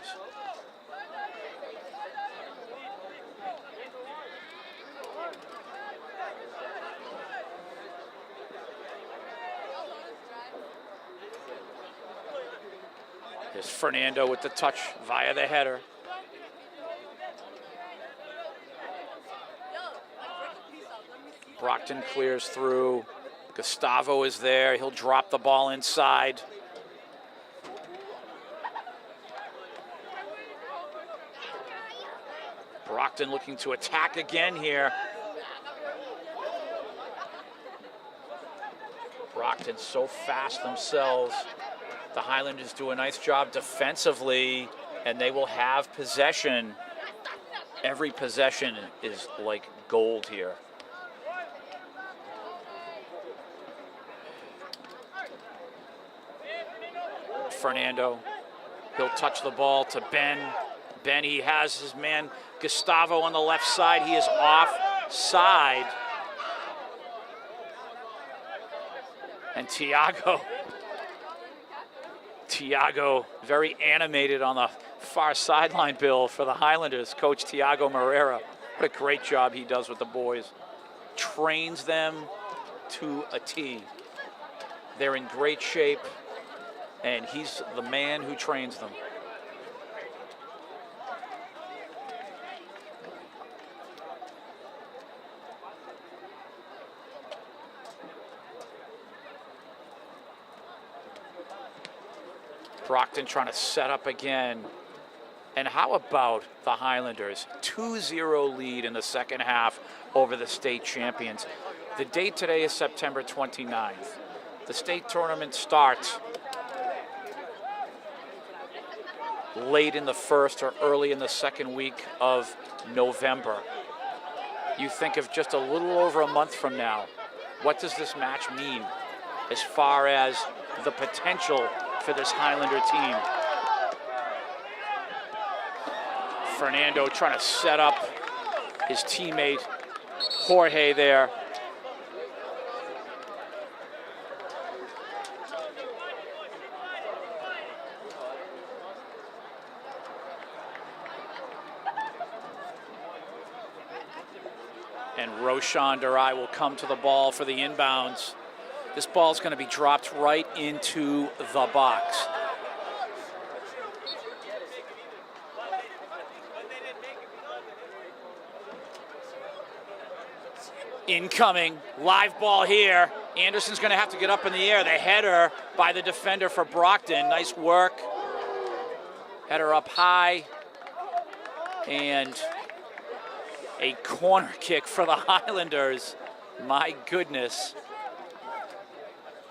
Here's Fernando with the touch via the header. Brockton clears through. Gustavo is there. He'll drop the ball inside. Brockton looking to attack again here. Brockton so fast themselves. The Highlanders do a nice job defensively, and they will have possession. Every possession is like gold here. Fernando, he'll touch the ball to Ben. Ben, he has his man Gustavo on the left side. He is offside. And Tiago very animated on the far sideline, Bill, for the Highlanders. Coach Tiago Moreira. What a great job he does with the boys. Trains them to a T. They're in great shape, and he's the man who trains them. Brockton trying to set up again. And how about the Highlanders? 2-0 lead in the second half over the state champions. The date today is September 29th. The state tournament starts late in the first or early in the second week of November. You think of just a little over a month from now. What does this match mean as far as the potential for this Highlander team? Fernando trying to set up his teammate Jorge there. And Roshan Durai will come to the ball for the inbounds. This ball's going to be dropped right into the box. Incoming, live ball here. Anderson's going to have to get up in the air. The header by the defender for Brockton. Nice work. Header up high. And a corner kick for the Highlanders. My goodness.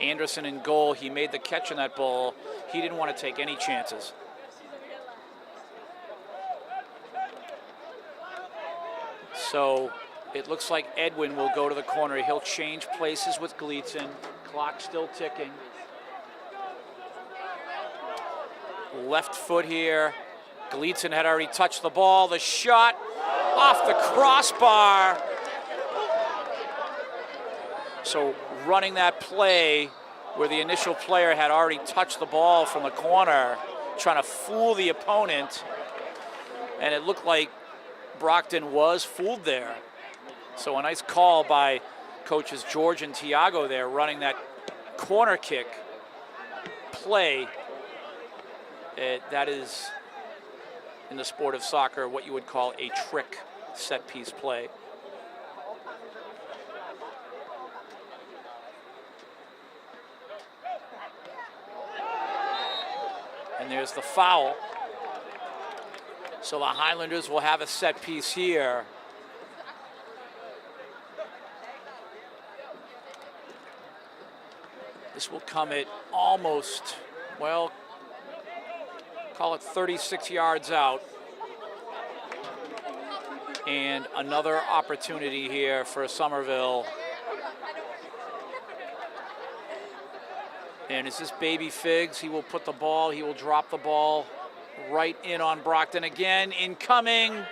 Anderson in goal. He made the catch on that ball. He didn't want to take any chances. So it looks like Edwin will go to the corner. He'll change places with Gleason. Clock still ticking. Left foot here. Gleason had already touched the ball. The shot off the crossbar. So running that play where the initial player had already touched the ball from the corner, trying to fool the opponent. And it looked like Brockton was fooled there. So a nice call by coaches George and Tiago there, running that corner kick play. That is, in the sport of soccer, what you would call a trick set piece play. And there's the foul. So the Highlanders will have a set piece here. This will come at almost, well, call it 36 yards out. And another opportunity here for Somerville And is this baby Figs? He will put the ball, he will drop the ball right in on Brockton again. Incoming.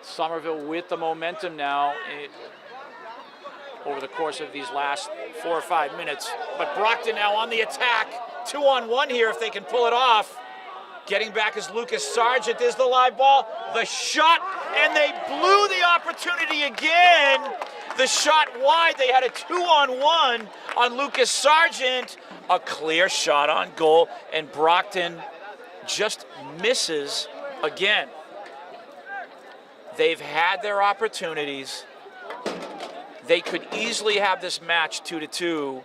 Somerville with the momentum now over the course of these last 4 or 5 minutes. But Brockton now on the attack. 2-on-1 here if they can pull it off. Getting back is Lucas Sargent. There's the live ball. The shot, and they blew the opportunity again. The shot wide. They had a 2-on-1 on Lucas Sargent. A clear shot on goal, and Brockton just misses again. They've had their opportunities. They could easily have this match 2-2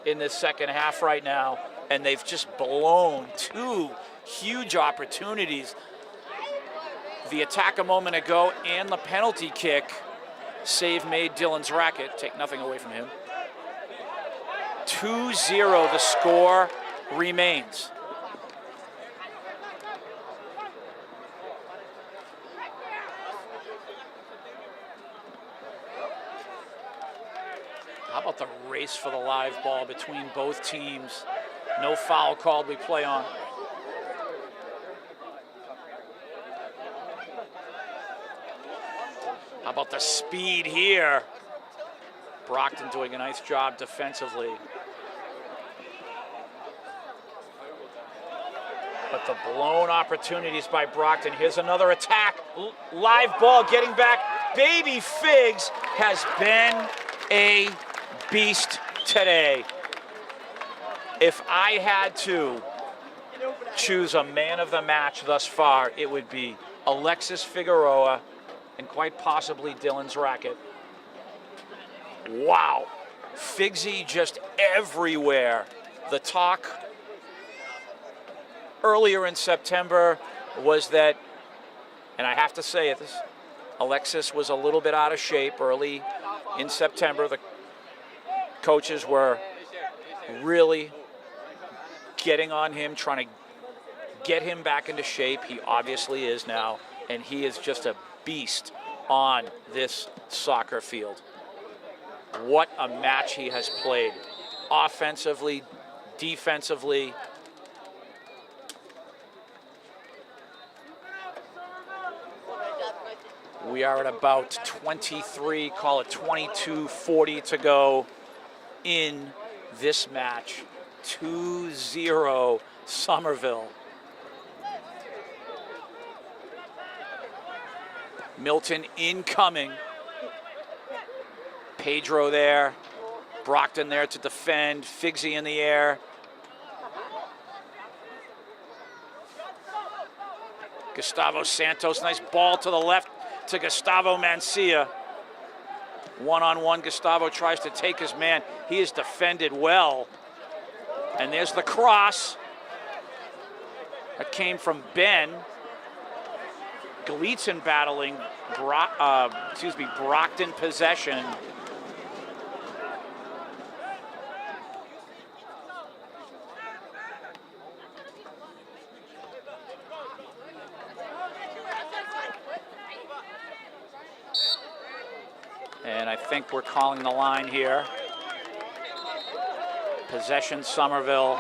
in the second half right now, and they've just blown 2 huge opportunities. The attack a moment ago and the penalty kick save made Dylan's racket. Take nothing away from him. 2-0, the score remains. How about the race for the live ball between both teams? No foul called, we play on. How about the speed here? Brockton doing a nice job defensively. But the blown opportunities by Brockton. Here's another attack. Live ball getting back. Baby Figs has been a beast today. If I had to choose a man of the match thus far, it would be Alexis Figueroa and quite possibly Dylan's racket. Wow. Figsy just everywhere. The talk earlier in September was that, and I have to say it, Alexis was a little bit out of shape early in September. The coaches were really getting on him, trying to get him back into shape. He obviously is now, and he is just a beast on this soccer field. What a match he has played, offensively, defensively. We are at about 23, call it 22:40 to go in this match. 2-0 Somerville. Milton incoming. Pedro there. Brockton there to defend. Figsy in the air. Gustavo Santos, nice ball to the left to Gustavo Mancia. One-on-one, Gustavo tries to take his man. He is defended well. And there's the cross. That came from Ben. Galitzin battling Brockton possession. And I think we're calling the line here. Possession Somerville.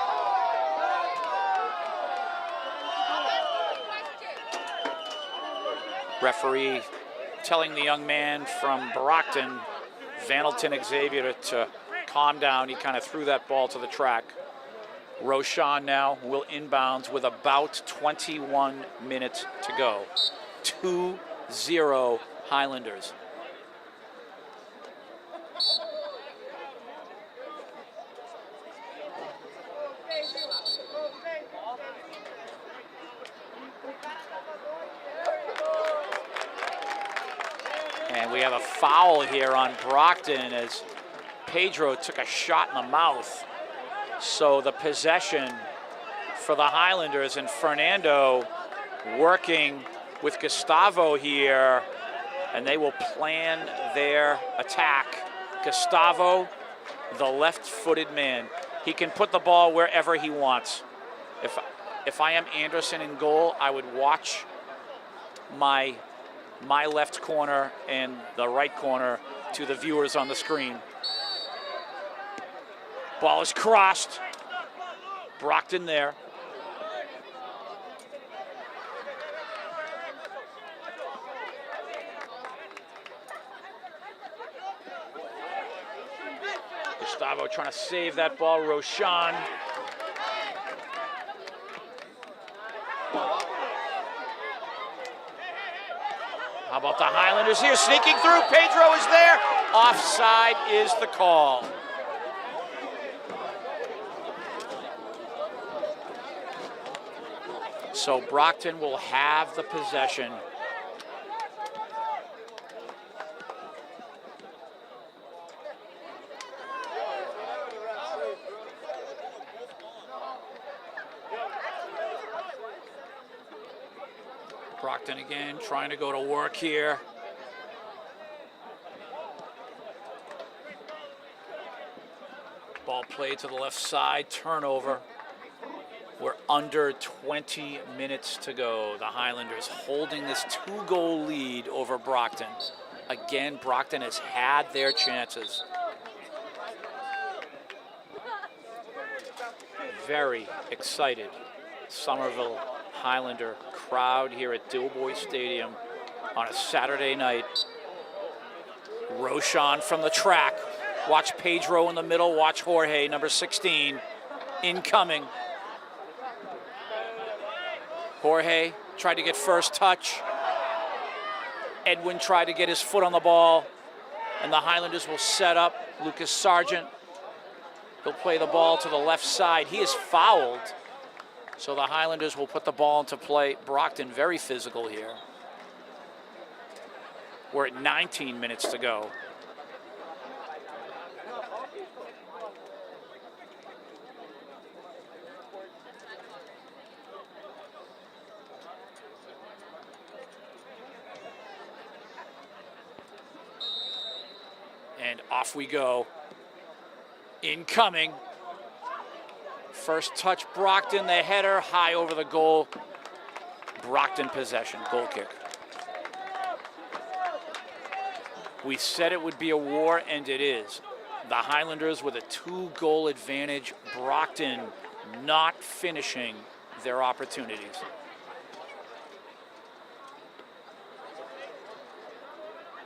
Referee telling the young man from Brockton, Vanelton Xavier, to calm down. He kind of threw that ball to the track. Roshan now will inbounds with about 21 minutes to go. 2-0 Highlanders. And we have a foul here on Brockton as Pedro took a shot in the mouth. So the possession for the Highlanders, and Fernando working with Gustavo here, and they will plan their attack. Gustavo, the left-footed man. He can put the ball wherever he wants. If I am Anderson in goal, I would watch my left corner and the right corner to the viewers on the screen. Ball is crossed. Brockton there. Gustavo trying to save that ball. Roshan. How about the Highlanders here? Sneaking through. Pedro is there. Offside is the call. So Brockton will have the possession. Brockton again trying to go to work here. Ball played to the left side, turnover. We're under 20 minutes to go. The Highlanders holding this 2-goal lead over Brockton. Again, Brockton has had their chances. Very excited Somerville Highlander crowd here at Dilboy Stadium on a Saturday night. Roshan from the track. Watch Pedro in the middle. Watch Jorge, number 16, incoming. Jorge tried to get first touch. Edwin tried to get his foot on the ball. And the Highlanders will set up Lucas Sargent. He'll play the ball to the left side. He is fouled. So the Highlanders will put the ball into play. Brockton very physical here. We're at 19 minutes to go. And off we go. Incoming. First touch, Brockton, the header, high over the goal. Brockton possession, goal kick. We said it would be a war, and it is. The Highlanders with a 2-goal advantage. Brockton not finishing their opportunities.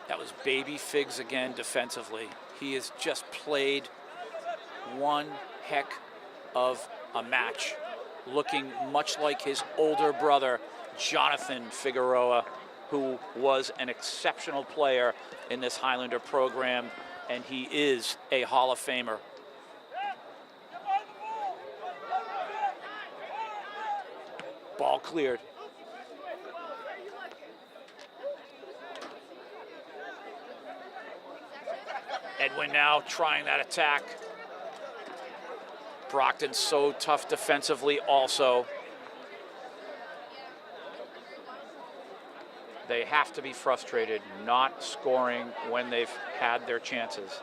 That was Baby Figs again defensively. He has just played one heck of a match, looking much like his older brother, Jonathan Figueroa, who was an exceptional player in this Highlander program, and he is a Hall of Famer. Ball cleared. Edwin now trying that attack. Brockton so tough defensively also. They have to be frustrated not scoring when they've had their chances.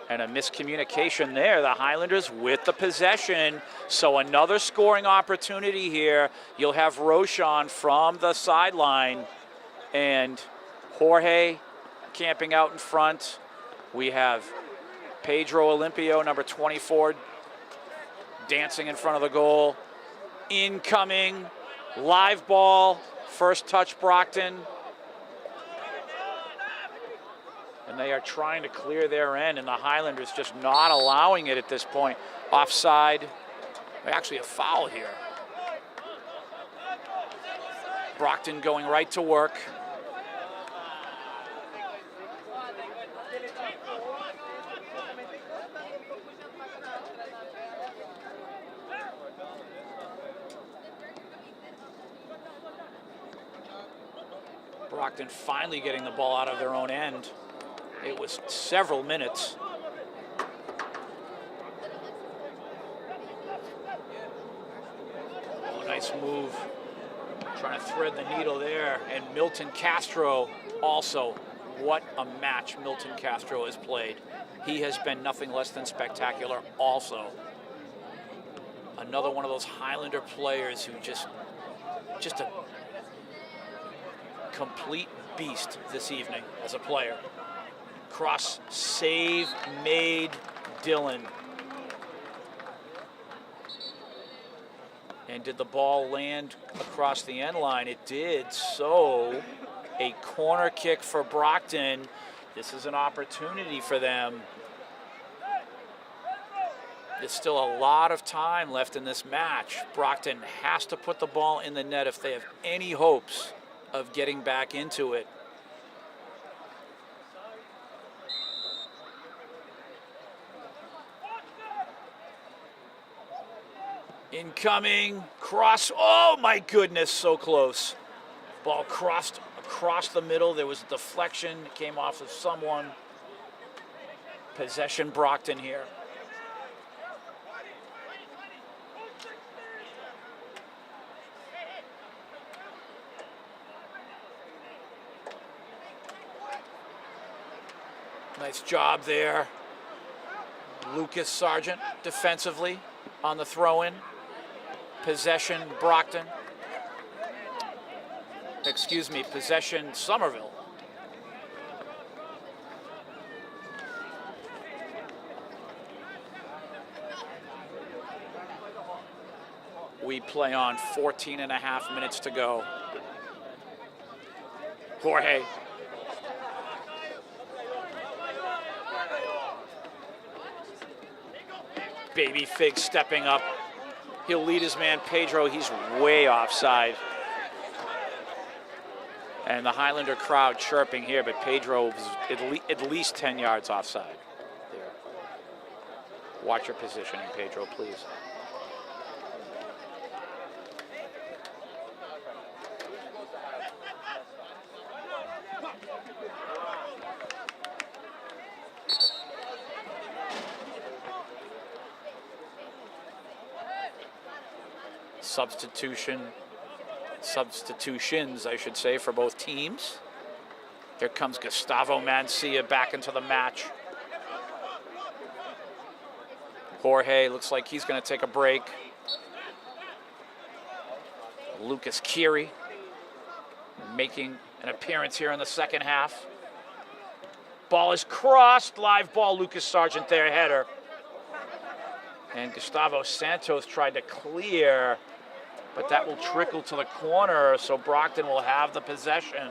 And a miscommunication there. The Highlanders with the possession. So another scoring opportunity here. You'll have Roshan from the sideline. And Jorge camping out in front. We have Pedro Olimpio, number 24, dancing in front of the goal. Incoming. Live ball. First touch, Brockton. And they are trying to clear their end, and the Highlanders just not allowing it at this point. Offside. Actually a foul here. Brockton going right to work. Brockton finally getting the ball out of their own end. It was several minutes. Oh, nice move. Trying to thread the needle there. And Milton Castro also. What a match Milton Castro has played. He has been nothing less than spectacular also. Another one of those Highlander players who just a complete beast this evening as a player. Cross save made Dillon. And did the ball land across the end line? It did. So a corner kick for Brockton. This is an opportunity for them. There's still a lot of time left in this match. Brockton has to put the ball in the net if they have any hopes of getting back into it. Incoming, cross, oh my goodness, so close. Ball crossed across the middle. There was a deflection, it came off of someone. Possession Brockton here. Nice job there. Lucas Sargent defensively on the throw-in. Possession Brockton. Excuse me, possession Somerville. We play on 14 and a half minutes to go. Jorge. Baby Fig stepping up. He'll lead his man Pedro. He's way offside. And the Highlander crowd chirping here, but Pedro is at least 10 yards offside. There. Watch your positioning, Pedro, please. Substitutions, I should say, for both teams. Here comes Gustavo Mancia back into the match. Jorge looks like he's going to take a break. Lucas Kiri making an appearance here in the second half. Ball is crossed, live ball, Lucas Sargent there, header. And Gustavo Santos tried to clear, but that will trickle to the corner, so Brockton will have the possession.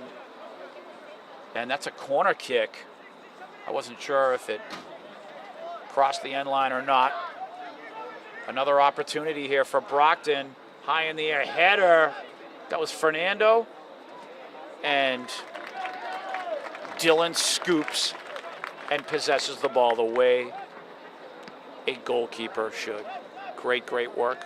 And that's a corner kick. I wasn't sure if it crossed the end line or not. Another opportunity here for Brockton. High in the air, header. That was Fernando. And Dillon scoops and possesses the ball the way a goalkeeper should. Great, great work.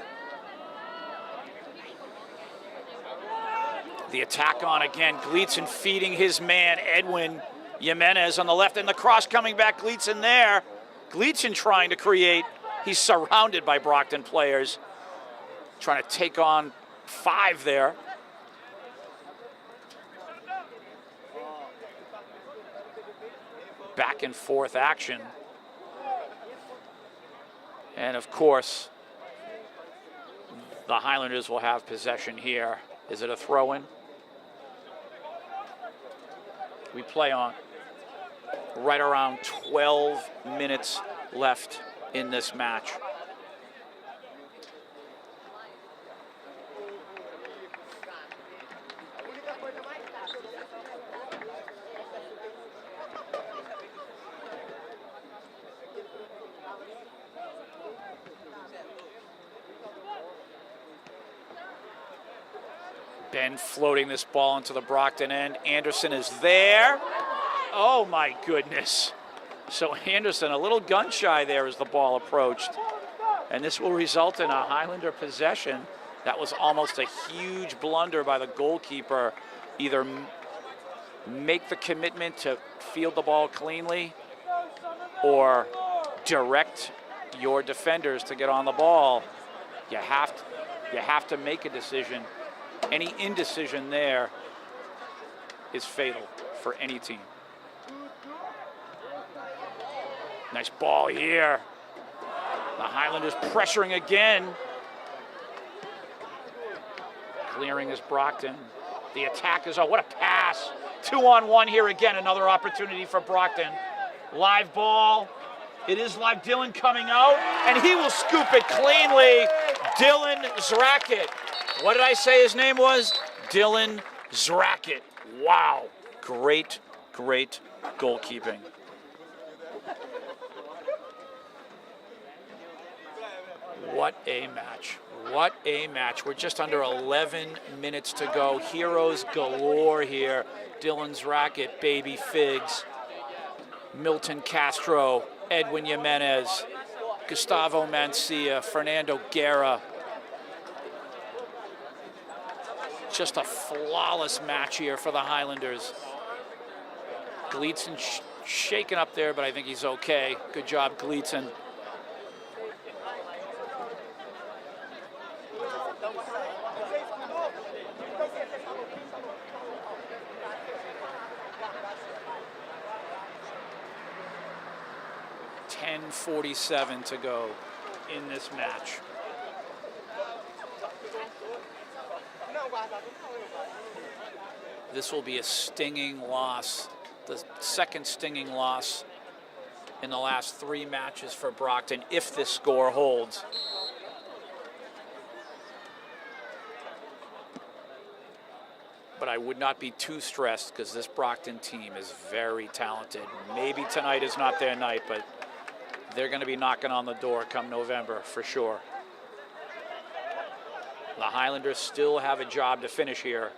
The attack on again. Gleason feeding his man, Edwin Jimenez on the left, and the cross coming back. Gleason there. Gleason trying to create. He's surrounded by Brockton players. Trying to take on 5 there. Back and forth action. And of course, the Highlanders will have possession here. Is it a throw-in? We play on right around 12 minutes left in this match. Ben floating this ball into the Brockton end. Anderson is there. Oh my goodness. So Anderson, a little gun shy there as the ball approached. And this will result in a Highlander possession. That was almost a huge blunder by the goalkeeper. Either make the commitment to field the ball cleanly or direct your defenders to get on the ball. You have to make a decision. Any indecision there is fatal for any team. Nice ball here. The Highlanders pressuring again. Clearing is Brockton. The attack is on. What a pass. 2-on-1 here again. Another opportunity for Brockton. Live ball. It is live. Dylan coming out, and he will scoop it cleanly. Dylan Zrackett. What did I say his name was? Dylan Zrackett. Wow. Great, great goalkeeping. What a match. What a match. We're just under 11 minutes to go. Heroes galore here. Dylan Zrackett, Baby Figs, Milton Castro, Edwin Jimenez, Gustavo Mancia, Fernando Guerra. Just a flawless match here for the Highlanders. Gleason shaken up there, but I think he's okay. Good job, Gleason. .47 to go in this match. This will be a stinging loss, the second stinging loss in the last 3 matches for Brockton if this score holds. But I would not be too stressed because this Brockton team is very talented. Maybe tonight is not their night, but they're going to be knocking on the door come November for sure. The Highlanders still have a job to finish here.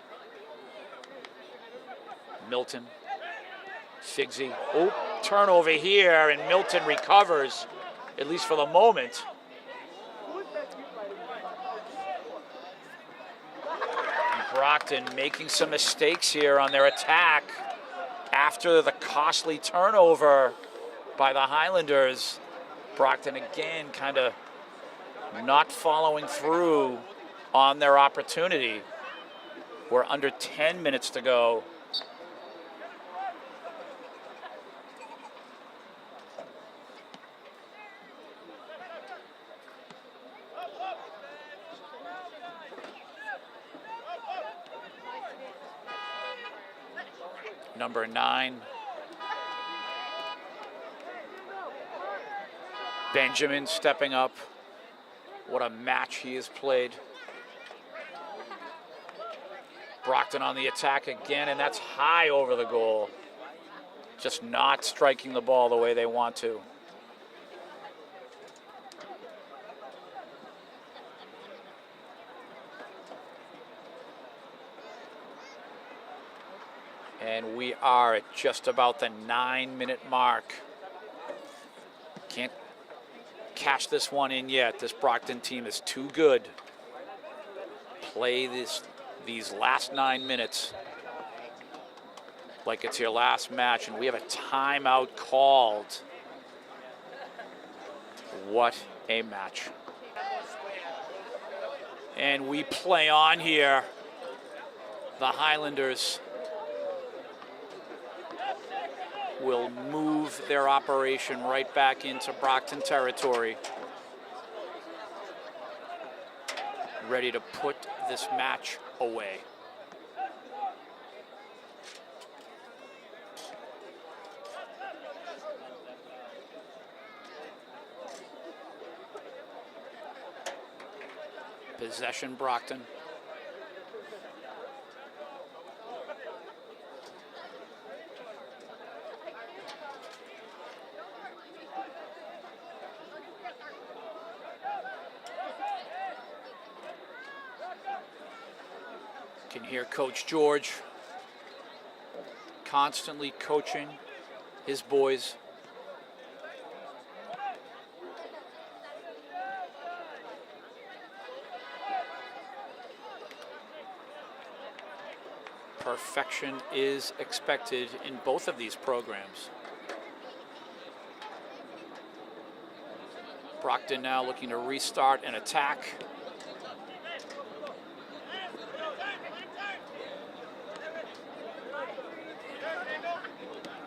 Milton, Figsy. Oh, turnover here, and Milton recovers, at least for the moment. Brockton making some mistakes here on their attack after the costly turnover by the Highlanders. Brockton again kind of not following through on their opportunity. We're under 10 minutes to go. Number 9. Benjamin stepping up. What a match he has played. Brockton on the attack again, and that's high over the goal. Just not striking the ball the way they want to. And we are at just about the 9-minute mark. Can't cash this one in yet. This Brockton team is too good. Play these last 9 minutes like it's your last match, and we have a timeout called. What a match. And we play on here. The Highlanders will move their operation right back into Brockton territory, ready to put this match away. Possession, Brockton. Can hear Coach George constantly coaching his boys. Perfection is expected in both of these programs. Brockton now looking to restart and attack.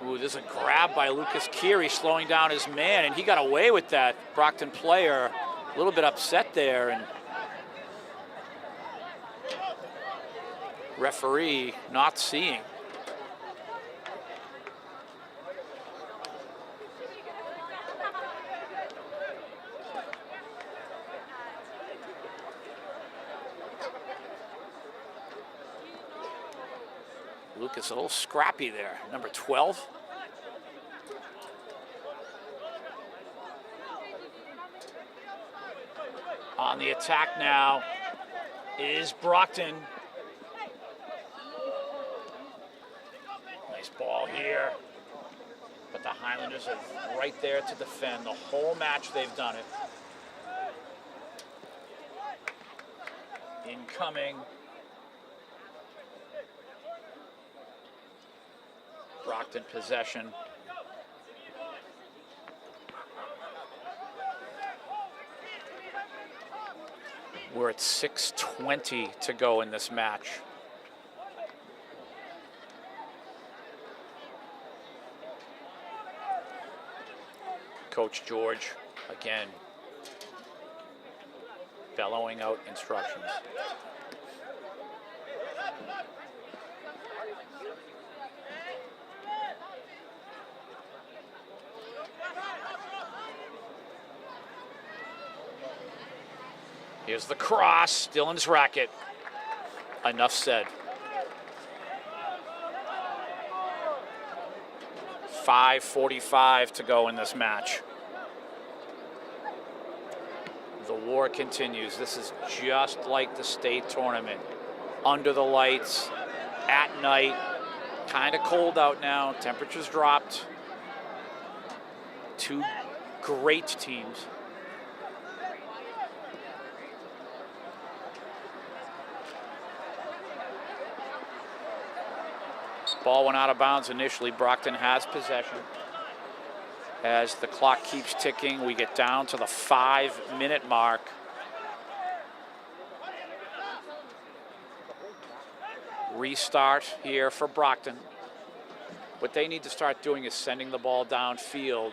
Ooh, there's a grab by Lucas Keary slowing down his man, and he got away with that. Brockton player a little bit upset there. And Referee not seeing. Lucas a little scrappy there, number 12. On the attack now is Brockton. Nice ball here. But the Highlanders are right there to defend. The whole match they've done it. Incoming. Brockton possession. We're at 6:20 to go in this match. Coach George, again, bellowing out instructions. Here's the cross, Dylan's racket. Enough said. 5:45 to go in this match. The war continues. This is just like the state tournament. Under the lights, at night, kind of cold out now, temperatures dropped. Two great teams. Ball went out of bounds initially. Brockton has possession. As the clock keeps ticking, we get down to the 5-minute mark. Restart here for Brockton. What they need to start doing is sending the ball downfield,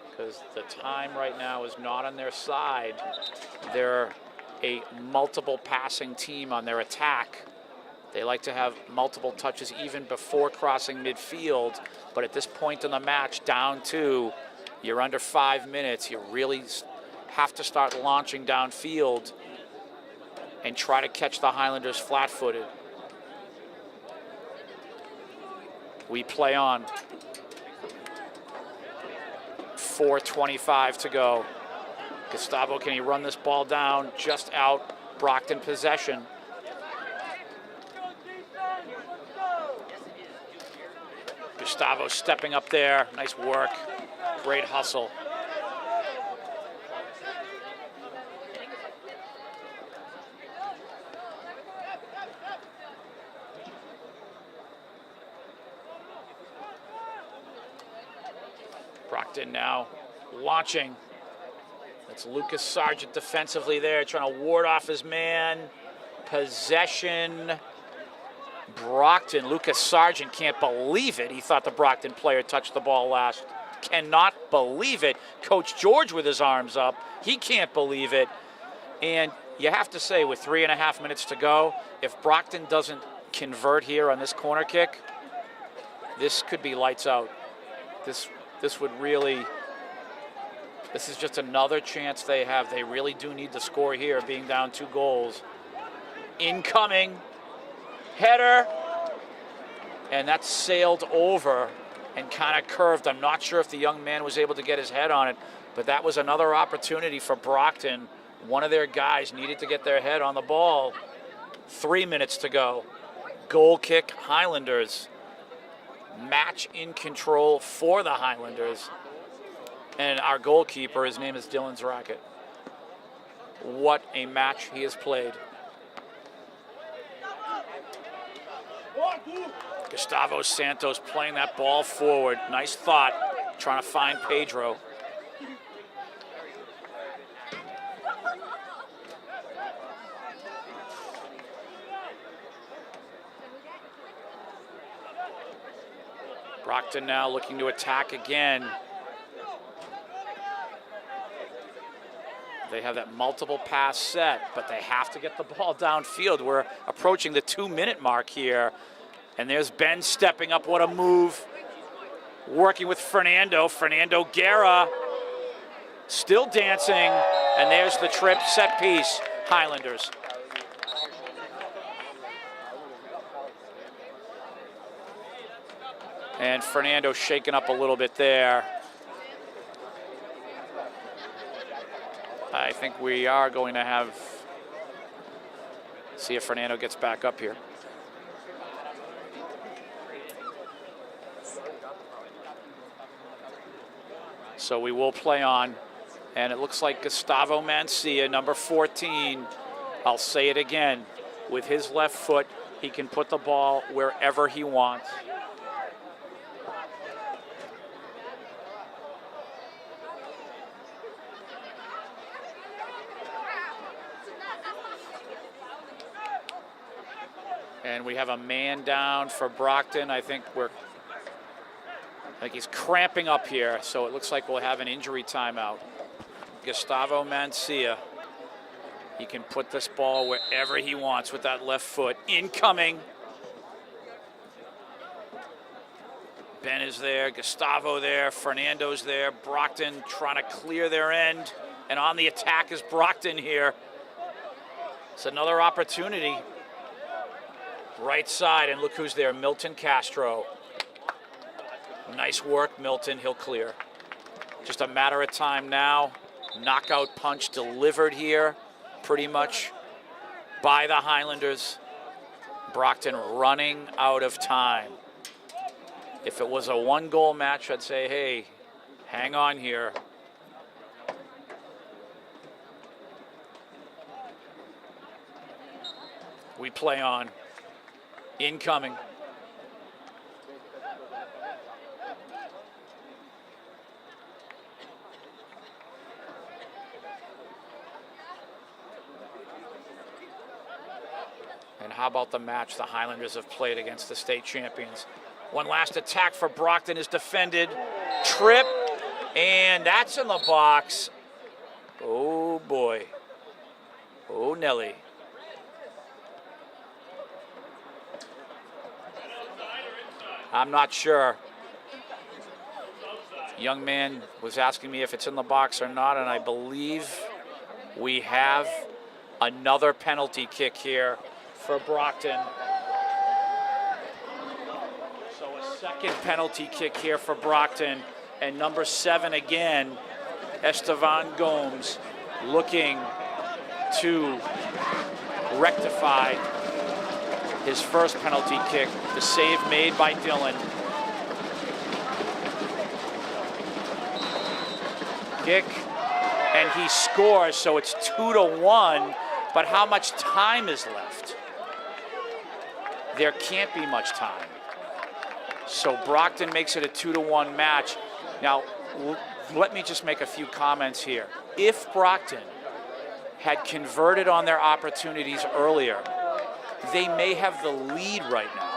because the time right now is not on their side. They're a multiple passing team on their attack. They like to have multiple touches even before crossing midfield, but at this point in the match, down 2, you're under 5 minutes, you really have to start launching downfield and try to catch the Highlanders flat-footed. We play on. 4:25 to go. Gustavo, can he run this ball down? Just out. Brockton possession. Gustavo stepping up there. Nice work. Great hustle. Brockton now launching. That's Lucas Sargent defensively there, trying to ward off his man. Possession. Brockton, Lucas Sargent can't believe it. He thought the Brockton player touched the ball last. Cannot believe it. Coach George with his arms up. He can't believe it. And you have to say, with 3.5 minutes to go, if Brockton doesn't convert here on this corner kick, this could be lights out. This would really, this is just another chance they have. They really do need to score here, being down 2 goals. Incoming. Header, and that sailed over and kind of curved. I'm not sure if the young man was able to get his head on it, but that was another opportunity for Brockton. One of their guys needed to get their head on the ball. 3 minutes to go. Goal kick, Highlanders. Match in control for the Highlanders. And our goalkeeper, his name is Dylan's racket. What a match he has played. Gustavo Santos playing that ball forward. Nice thought, trying to find Pedro. Brockton now looking to attack again. They have that multiple pass set, but they have to get the ball downfield. We're approaching the 2-minute mark here. And there's Ben stepping up. What a move. Working with Fernando. Fernando Guerra still dancing. And there's the trip set piece. Highlanders. And Fernando shaking up a little bit there. I think we are going to see if Fernando gets back up here. So we will play on. And it looks like Gustavo Mancia, number 14. I'll say it again. With his left foot, he can put the ball wherever he wants. And we have a man down for Brockton. I think he's cramping up here, so it looks like we'll have an injury timeout. Gustavo Mancia. He can put this ball wherever he wants with that left foot. Incoming. Ben is there, Gustavo there, Fernando's there. Brockton trying to clear their end. And on the attack is Brockton here. It's another opportunity. Right side, and look who's there, Milton Castro. Nice work, Milton, he'll clear. Just a matter of time now. Knockout punch delivered here, pretty much by the Highlanders. Brockton running out of time. If it was a one-goal match, I'd say, hey, hang on here. We play on. Incoming. And how about the match the Highlanders have played against the state champions? One last attack for Brockton is defended. Trip, and that's in the box. Oh boy. Oh Nelly. I'm not sure. Young man was asking me if it's in the box or not, and I believe we have another penalty kick here for Brockton. So a second penalty kick here for Brockton, and number 7 again, Estevan Gomes, looking to rectify his first penalty kick. The save made by Dylan. Kick, and he scores, so it's 2-1, but how much time is left? There can't be much time. So Brockton makes it a 2-1 match. Now, let me just make a few comments here. If Brockton had converted on their opportunities earlier, they may have the lead right now.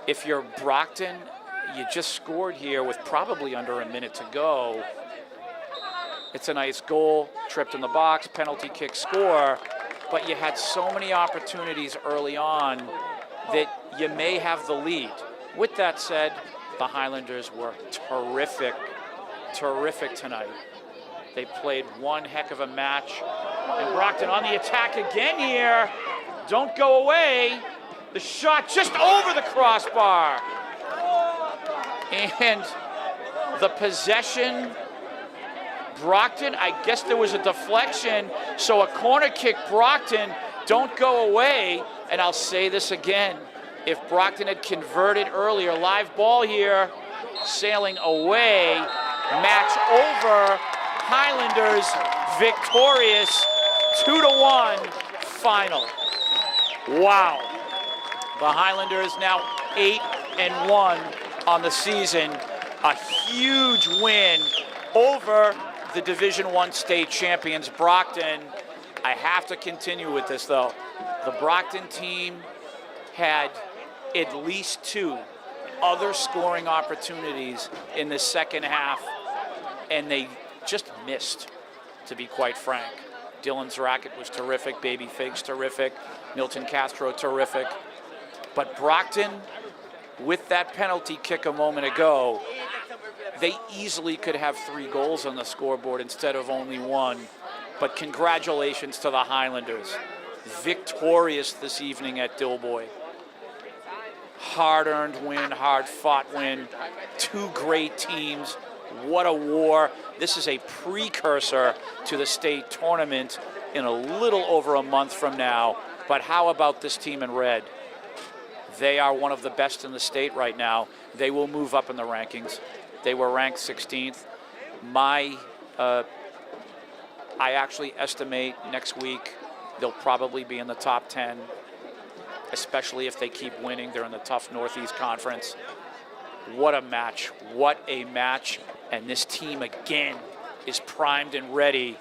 If you're Brockton, you just scored here with probably under a minute to go. It's a nice goal, tripped in the box, penalty kick, score, but you had so many opportunities early on that you may have the lead. With that said, the Highlanders were terrific tonight. They played one heck of a match. And Brockton on the attack again here. Don't go away. The shot just over the crossbar. And the possession, Brockton, I guess there was a deflection. So a corner kick, Brockton, don't go away. And I'll say this again. If Brockton had converted earlier, live ball here, sailing away, match over. Highlanders victorious, 2-1 final. Wow. The Highlanders now 8-1 on the season. A huge win over the Division I state champions, Brockton. I have to continue with this though. The Brockton team had at least 2 other scoring opportunities in the second half and they just missed, to be quite frank. Dylan's racket was terrific, Baby Fig's terrific, Milton Castro terrific. But Brockton, with that penalty kick a moment ago, they easily could have 3 goals on the scoreboard instead of only 1. But congratulations to the Highlanders. Victorious this evening at Dilboy. Hard-earned win, hard-fought win. 2 great teams. What a war. This is a precursor to the state tournament in a little over a month from now. But how about this team in red? They are one of the best in the state right now. They will move up in the rankings. They were ranked 16th. I actually estimate next week they'll probably be in the top 10, especially if they keep winning. They're in the tough Northeast Conference. What a match. What a match. And this team, again, is primed and ready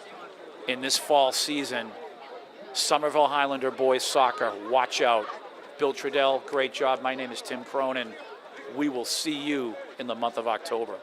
in this fall season. Somerville Highlander boys soccer, watch out. Bill Trudell, great job. My name is Tim Cronin. We will see you in the month of October.